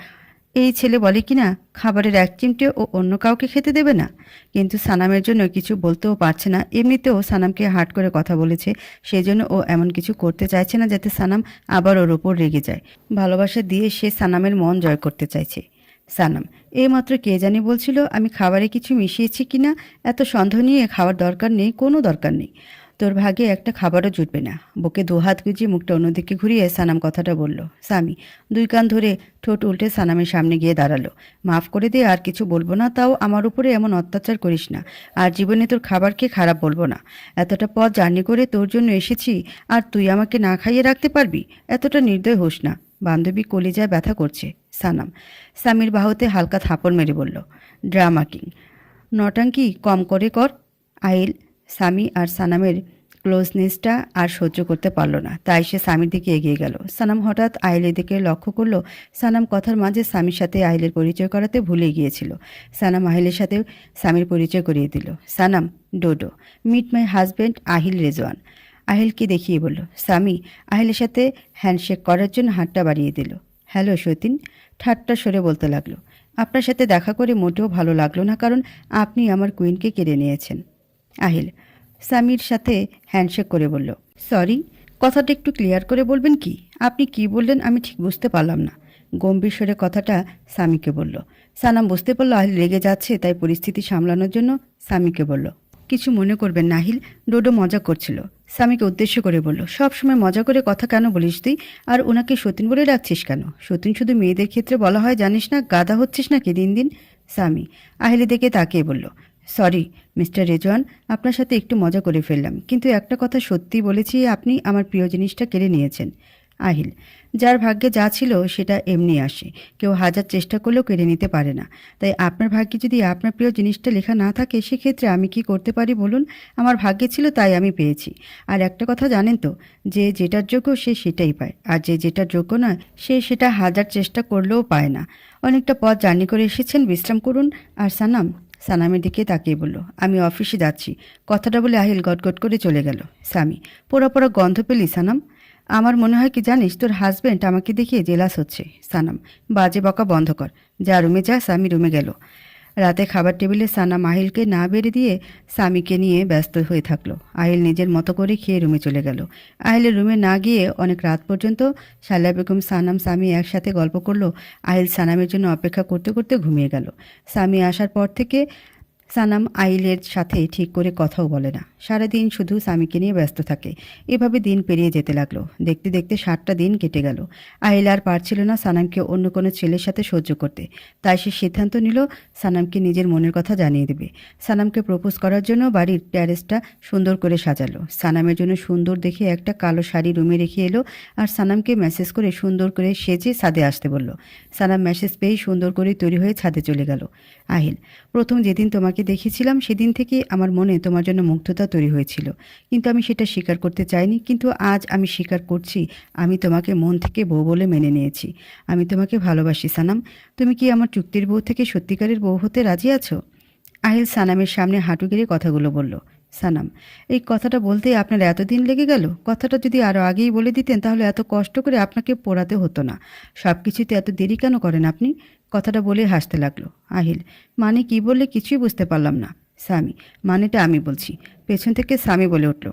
এই ছেলে বলে কিনা খাবারের এক চিমটেও ও অন্য কাউকে খেতে দেবে না। কিন্তু সানামের জন্য কিছু বলতেও পারছে না। এমনিতেও সানামকে হার্ট করে কথা বলেছে, সেজন্য ও এমন কিছু করতে চাইছে না যাতে সানাম আবার ওর ওপর রেগে যায়। ভালোবাসা দিয়ে সে সানামের মন জয় করতে চাইছে। সানাম, এইমাত্র কে জানি বলছিল আমি খাবারে কিছু মিশিয়েছি কিনা। এত সন্দেহ নিয়ে খাওয়ার দরকার নেই, কোনো দরকার নেই। তোর ভাগে একটা খাবারও জুটবে না। বুকে 2 হাত গুজিয়ে মুখটা অন্যদিকে ঘুরিয়ে সানাম কথাটা বলল। স্বামী 2 কান ধরে ঠোঁট উল্টে সানামের সামনে গিয়ে দাঁড়ালো। মাফ করে দে, আর কিছু বলবো না, তাও আমার উপরে এমন অত্যাচার করিস না। আর জীবনে তোর খাবারকে খারাপ বলবো না। এতটা পথ জার্নি করে তোর জন্য এসেছি, আর তুই আমাকে না খাইয়ে রাখতে পারবি? এতটা নির্দয় হোস না। বান্ধবী কলিজায় ব্যথা করছে। সানাম স্বামীর বাহুতে হালকা থাপড় মেরে বলল। ড্রামা কিং, নটাঙ্কি কম করে কর। আহিল স্বামী আর সানামের ক্লোজনেসটা আর সহ্য করতে পারল না, তাই সে স্বামীর দিকে এগিয়ে গেল। সানাম হঠাৎ আহিলের দিকে লক্ষ্য করলো। সানাম কথার মাঝে স্বামীর সাথে আহিলের পরিচয় করাতে ভুলে গিয়েছিল। সানাম আহিলের সাথে স্বামীর পরিচয় করিয়ে দিল। সানাম, ডোডো, meet my husband Ahil Rezwan. আহিলকে দেখিয়ে বলল। স্বামী আহিলের সাথে হ্যান্ডশেক করার জন্য হাতটা বাড়িয়ে দিল। হ্যালো সতীন, ঠাট্টা সরে বলতে লাগলো। আপনার সাথে দেখা করে মোটেও ভালো লাগলো না, কারণ আপনি আমার কুইনকে কেড়ে নিয়েছেন। আহিল সামির সাথে হ্যান্ডশেক করে বলল, সরি, কথাটা একটু ক্লিয়ার করে বলবেন কি? আপনি কি বললেন আমি ঠিক বুঝতে পারলাম না। গম্ভীর স্বরে কথাটা সামিকে বলল। সানাম বুঝতে পারল আহিল রেগে যাচ্ছে, তাই পরিস্থিতি সামলানোর জন্য সামিকে বলল, কিছু মনে করবেন না আহিল, ডোডো মজা করছিল। সামিকে উদ্দেশ্য করে বলল, সব সময় মজা করে কথা কেন বলিস তুই? আর ওনাকে সতীন বলে ডাকছিস কেন? সতীন শুধু মেয়েদের ক্ষেত্রে বলা হয় জানিস না? গাধা হচ্ছিস নাকি দিন দিন? সামি আহিলের দিকে তাকিয়ে বলল, সরি মিস্টার রেজওয়ান, আপনার সাথে একটু মজা করে ফেললাম, কিন্তু একটা কথা সত্যি বলেছি, আপনি আমার প্রিয় জিনিসটা কেড়ে নিয়েছেন। আহিল যার ভাগ্যে যা ছিল সেটা এমনি আসে, কেউ হাজার চেষ্টা করলেও কেড়ে নিতে পারে না। তাই আপনার ভাগ্যে যদি আপনার প্রিয় জিনিসটা লেখা না থাকে, সেক্ষেত্রে আমি কি করতে পারি বলুন? আমার ভাগ্যে ছিল তাই আমি পেয়েছি। আর একটা কথা জানেন তো, যে যেটার যোগ্য সে সেটাই পায়, আর যে যেটার যোগ্য নয় সে সেটা হাজার চেষ্টা করলেও পায় না। অনেকটা পথ জার্নি করে এসেছেন, বিশ্রাম করুন। আর সানামের দিকে তাকিয়ে বলল, আমি অফিসে যাচ্ছি। কথাটা বলে আহিল গটগট করে চলে গেল। সামি পোড়া পোড়া গন্ধ পেলি সানাম? আমার মনে হয় কি জানিস, তোর হাজব্যান্ড আমাকে দেখিয়ে জেলাস হচ্ছে। সানাম বাজে বকা বন্ধ কর, যা রুমে যা। সামি রুমে গেল। রাতে খাবার টেবিলে সানাম আহিলকে না বেড়ে দিয়ে সামিকে নিয়ে ব্যস্ত হয়ে থাকলো। আহিল নিজের মতো করে খেয়ে রুমে চলে গেল। আহিলের রুমে না গিয়ে অনেক রাত পর্যন্ত শালা বেগম সানাম সামি একসাথে গল্প করলো। আহিল সানামের জন্য অপেক্ষা করতে করতে ঘুমিয়ে গেল। সামি আসার পর থেকে সানাম আহিলের সাথে ঠিক করে কথাও বলে না, সারাদিন শুধু স্বামীকে নিয়ে ব্যস্ত থাকে। এভাবে দিন পেরিয়ে যেতে লাগলো। দেখতে দেখতে 7টা দিন কেটে গেল। আহিল আর পারছিল না সানামকে অন্য কোনো ছেলের সাথে সহ্য করতে, তাই সে সিদ্ধান্ত নিল সানামকে নিজের মনের কথা জানিয়ে দেবে। সানামকে প্রপোজ করার জন্য বাড়ির ট্যারেসটা সুন্দর করে সাজালো। সানামের জন্য সুন্দর দেখে একটা কালো শাড়ি রুমে রেখে এলো, আর সানামকে মেসেজ করে সুন্দর করে সেজে ছাদে আসতে বলল। সানাম মেসেজ পেয়েই সুন্দর করে তৈরি হয়ে ছাদে চলে গেল। আহিল প্রথম যেদিন তোমাকে দেখেছিলাম সেদিন থেকে আমার মনে তোমার জন্য মুগ্ধতা তৈরি হয়েছিল, কিন্তু আমি সেটা স্বীকার করতে চাইনি। কিন্তু আজ আমি স্বীকার করছি, আমি তোমাকে মন থেকে বউ বলে মেনে নিয়েছি। আমি তোমাকে ভালোবাসি সানাম। তুমি কি আমার চুক্তির বউ থেকে সত্যিকারের বউ হতে রাজি আছো? আহিল সানামের সামনে হাঁটু গেড়ে কথাগুলো বলল। সানাম এই কথাটা বলতে আপনার এতদিন লেগে গেল? কথাটা যদি আরও আগেই বলে দিতেন তাহলে এত কষ্ট করে আপনাকে পোড়াতে হতো না। সব কিছুতে এত দেরি কেন করেন আপনি? কথাটা বলে হাসতে লাগলো। আহিল মানে কি বললে কিছুই বুঝতে পারলাম না। স্বামী মানেটা আমি বলছি। পেছন থেকে স্বামী বলে উঠল।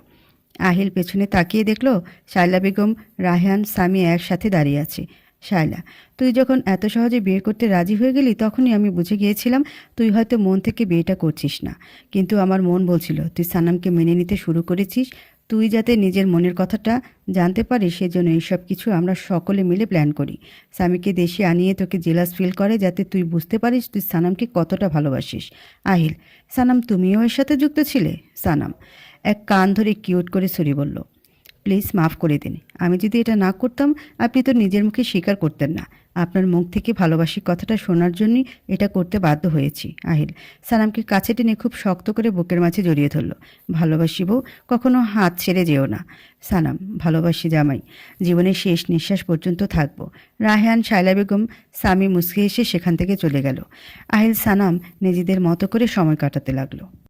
আহিল পেছনে তাকিয়ে দেখল শায়লা বেগম, রায়হান, স্বামী একসাথে দাঁড়িয়ে আছে। শায়লা তুই যখন এত সহজে বিয়ে করতে রাজি হয়ে গেলি তখনই আমি বুঝে গিয়েছিলাম তুই হয়তো মন থেকে বিয়েটা করছিস না, কিন্তু আমার মন বলছিল তুই সানামকে মেনে নিতে শুরু করেছিস। তুই যাতে নিজের মনের কথাটা জানতে পারিস সেজন্য এইসব কিছু আমরা সকলে মিলে প্ল্যান করি। স্বামীকে দেশে আনিয়ে তোকে জেলাস ফিল করে, যাতে তুই বুঝতে পারিস তুই সানামকে কতটা ভালোবাসিস। আহিল সানাম তুমিও এর সাথে যুক্ত ছিলে? সানাম এক কান ধরে কিউট করে সরি বলল, প্লিজ মাফ করে দিন। আমি যদি এটা না করতাম আপনি তো নিজের মুখে স্বীকার করতেন না। আপনার মুখ থেকে ভালোবাসি কথাটা শোনার জন্যই এটা করতে বাধ্য হয়েছি। আহিল সানামকে কাছে টেনে খুব শক্ত করে বুকের মাঝে জড়িয়ে ধরল। ভালোবাসি বউ, কখনো হাত ছেড়ে যেও না। সানাম ভালোবাসি জামাই, জীবনের শেষ নিঃশ্বাস পর্যন্ত থাকবো। রায়হান, শায়লা বেগম, স্বামী মুচকে এসে সেখান থেকে চলে গেল। আহিল সানাম নিজেদের মতো করে সময় কাটাতে লাগলো।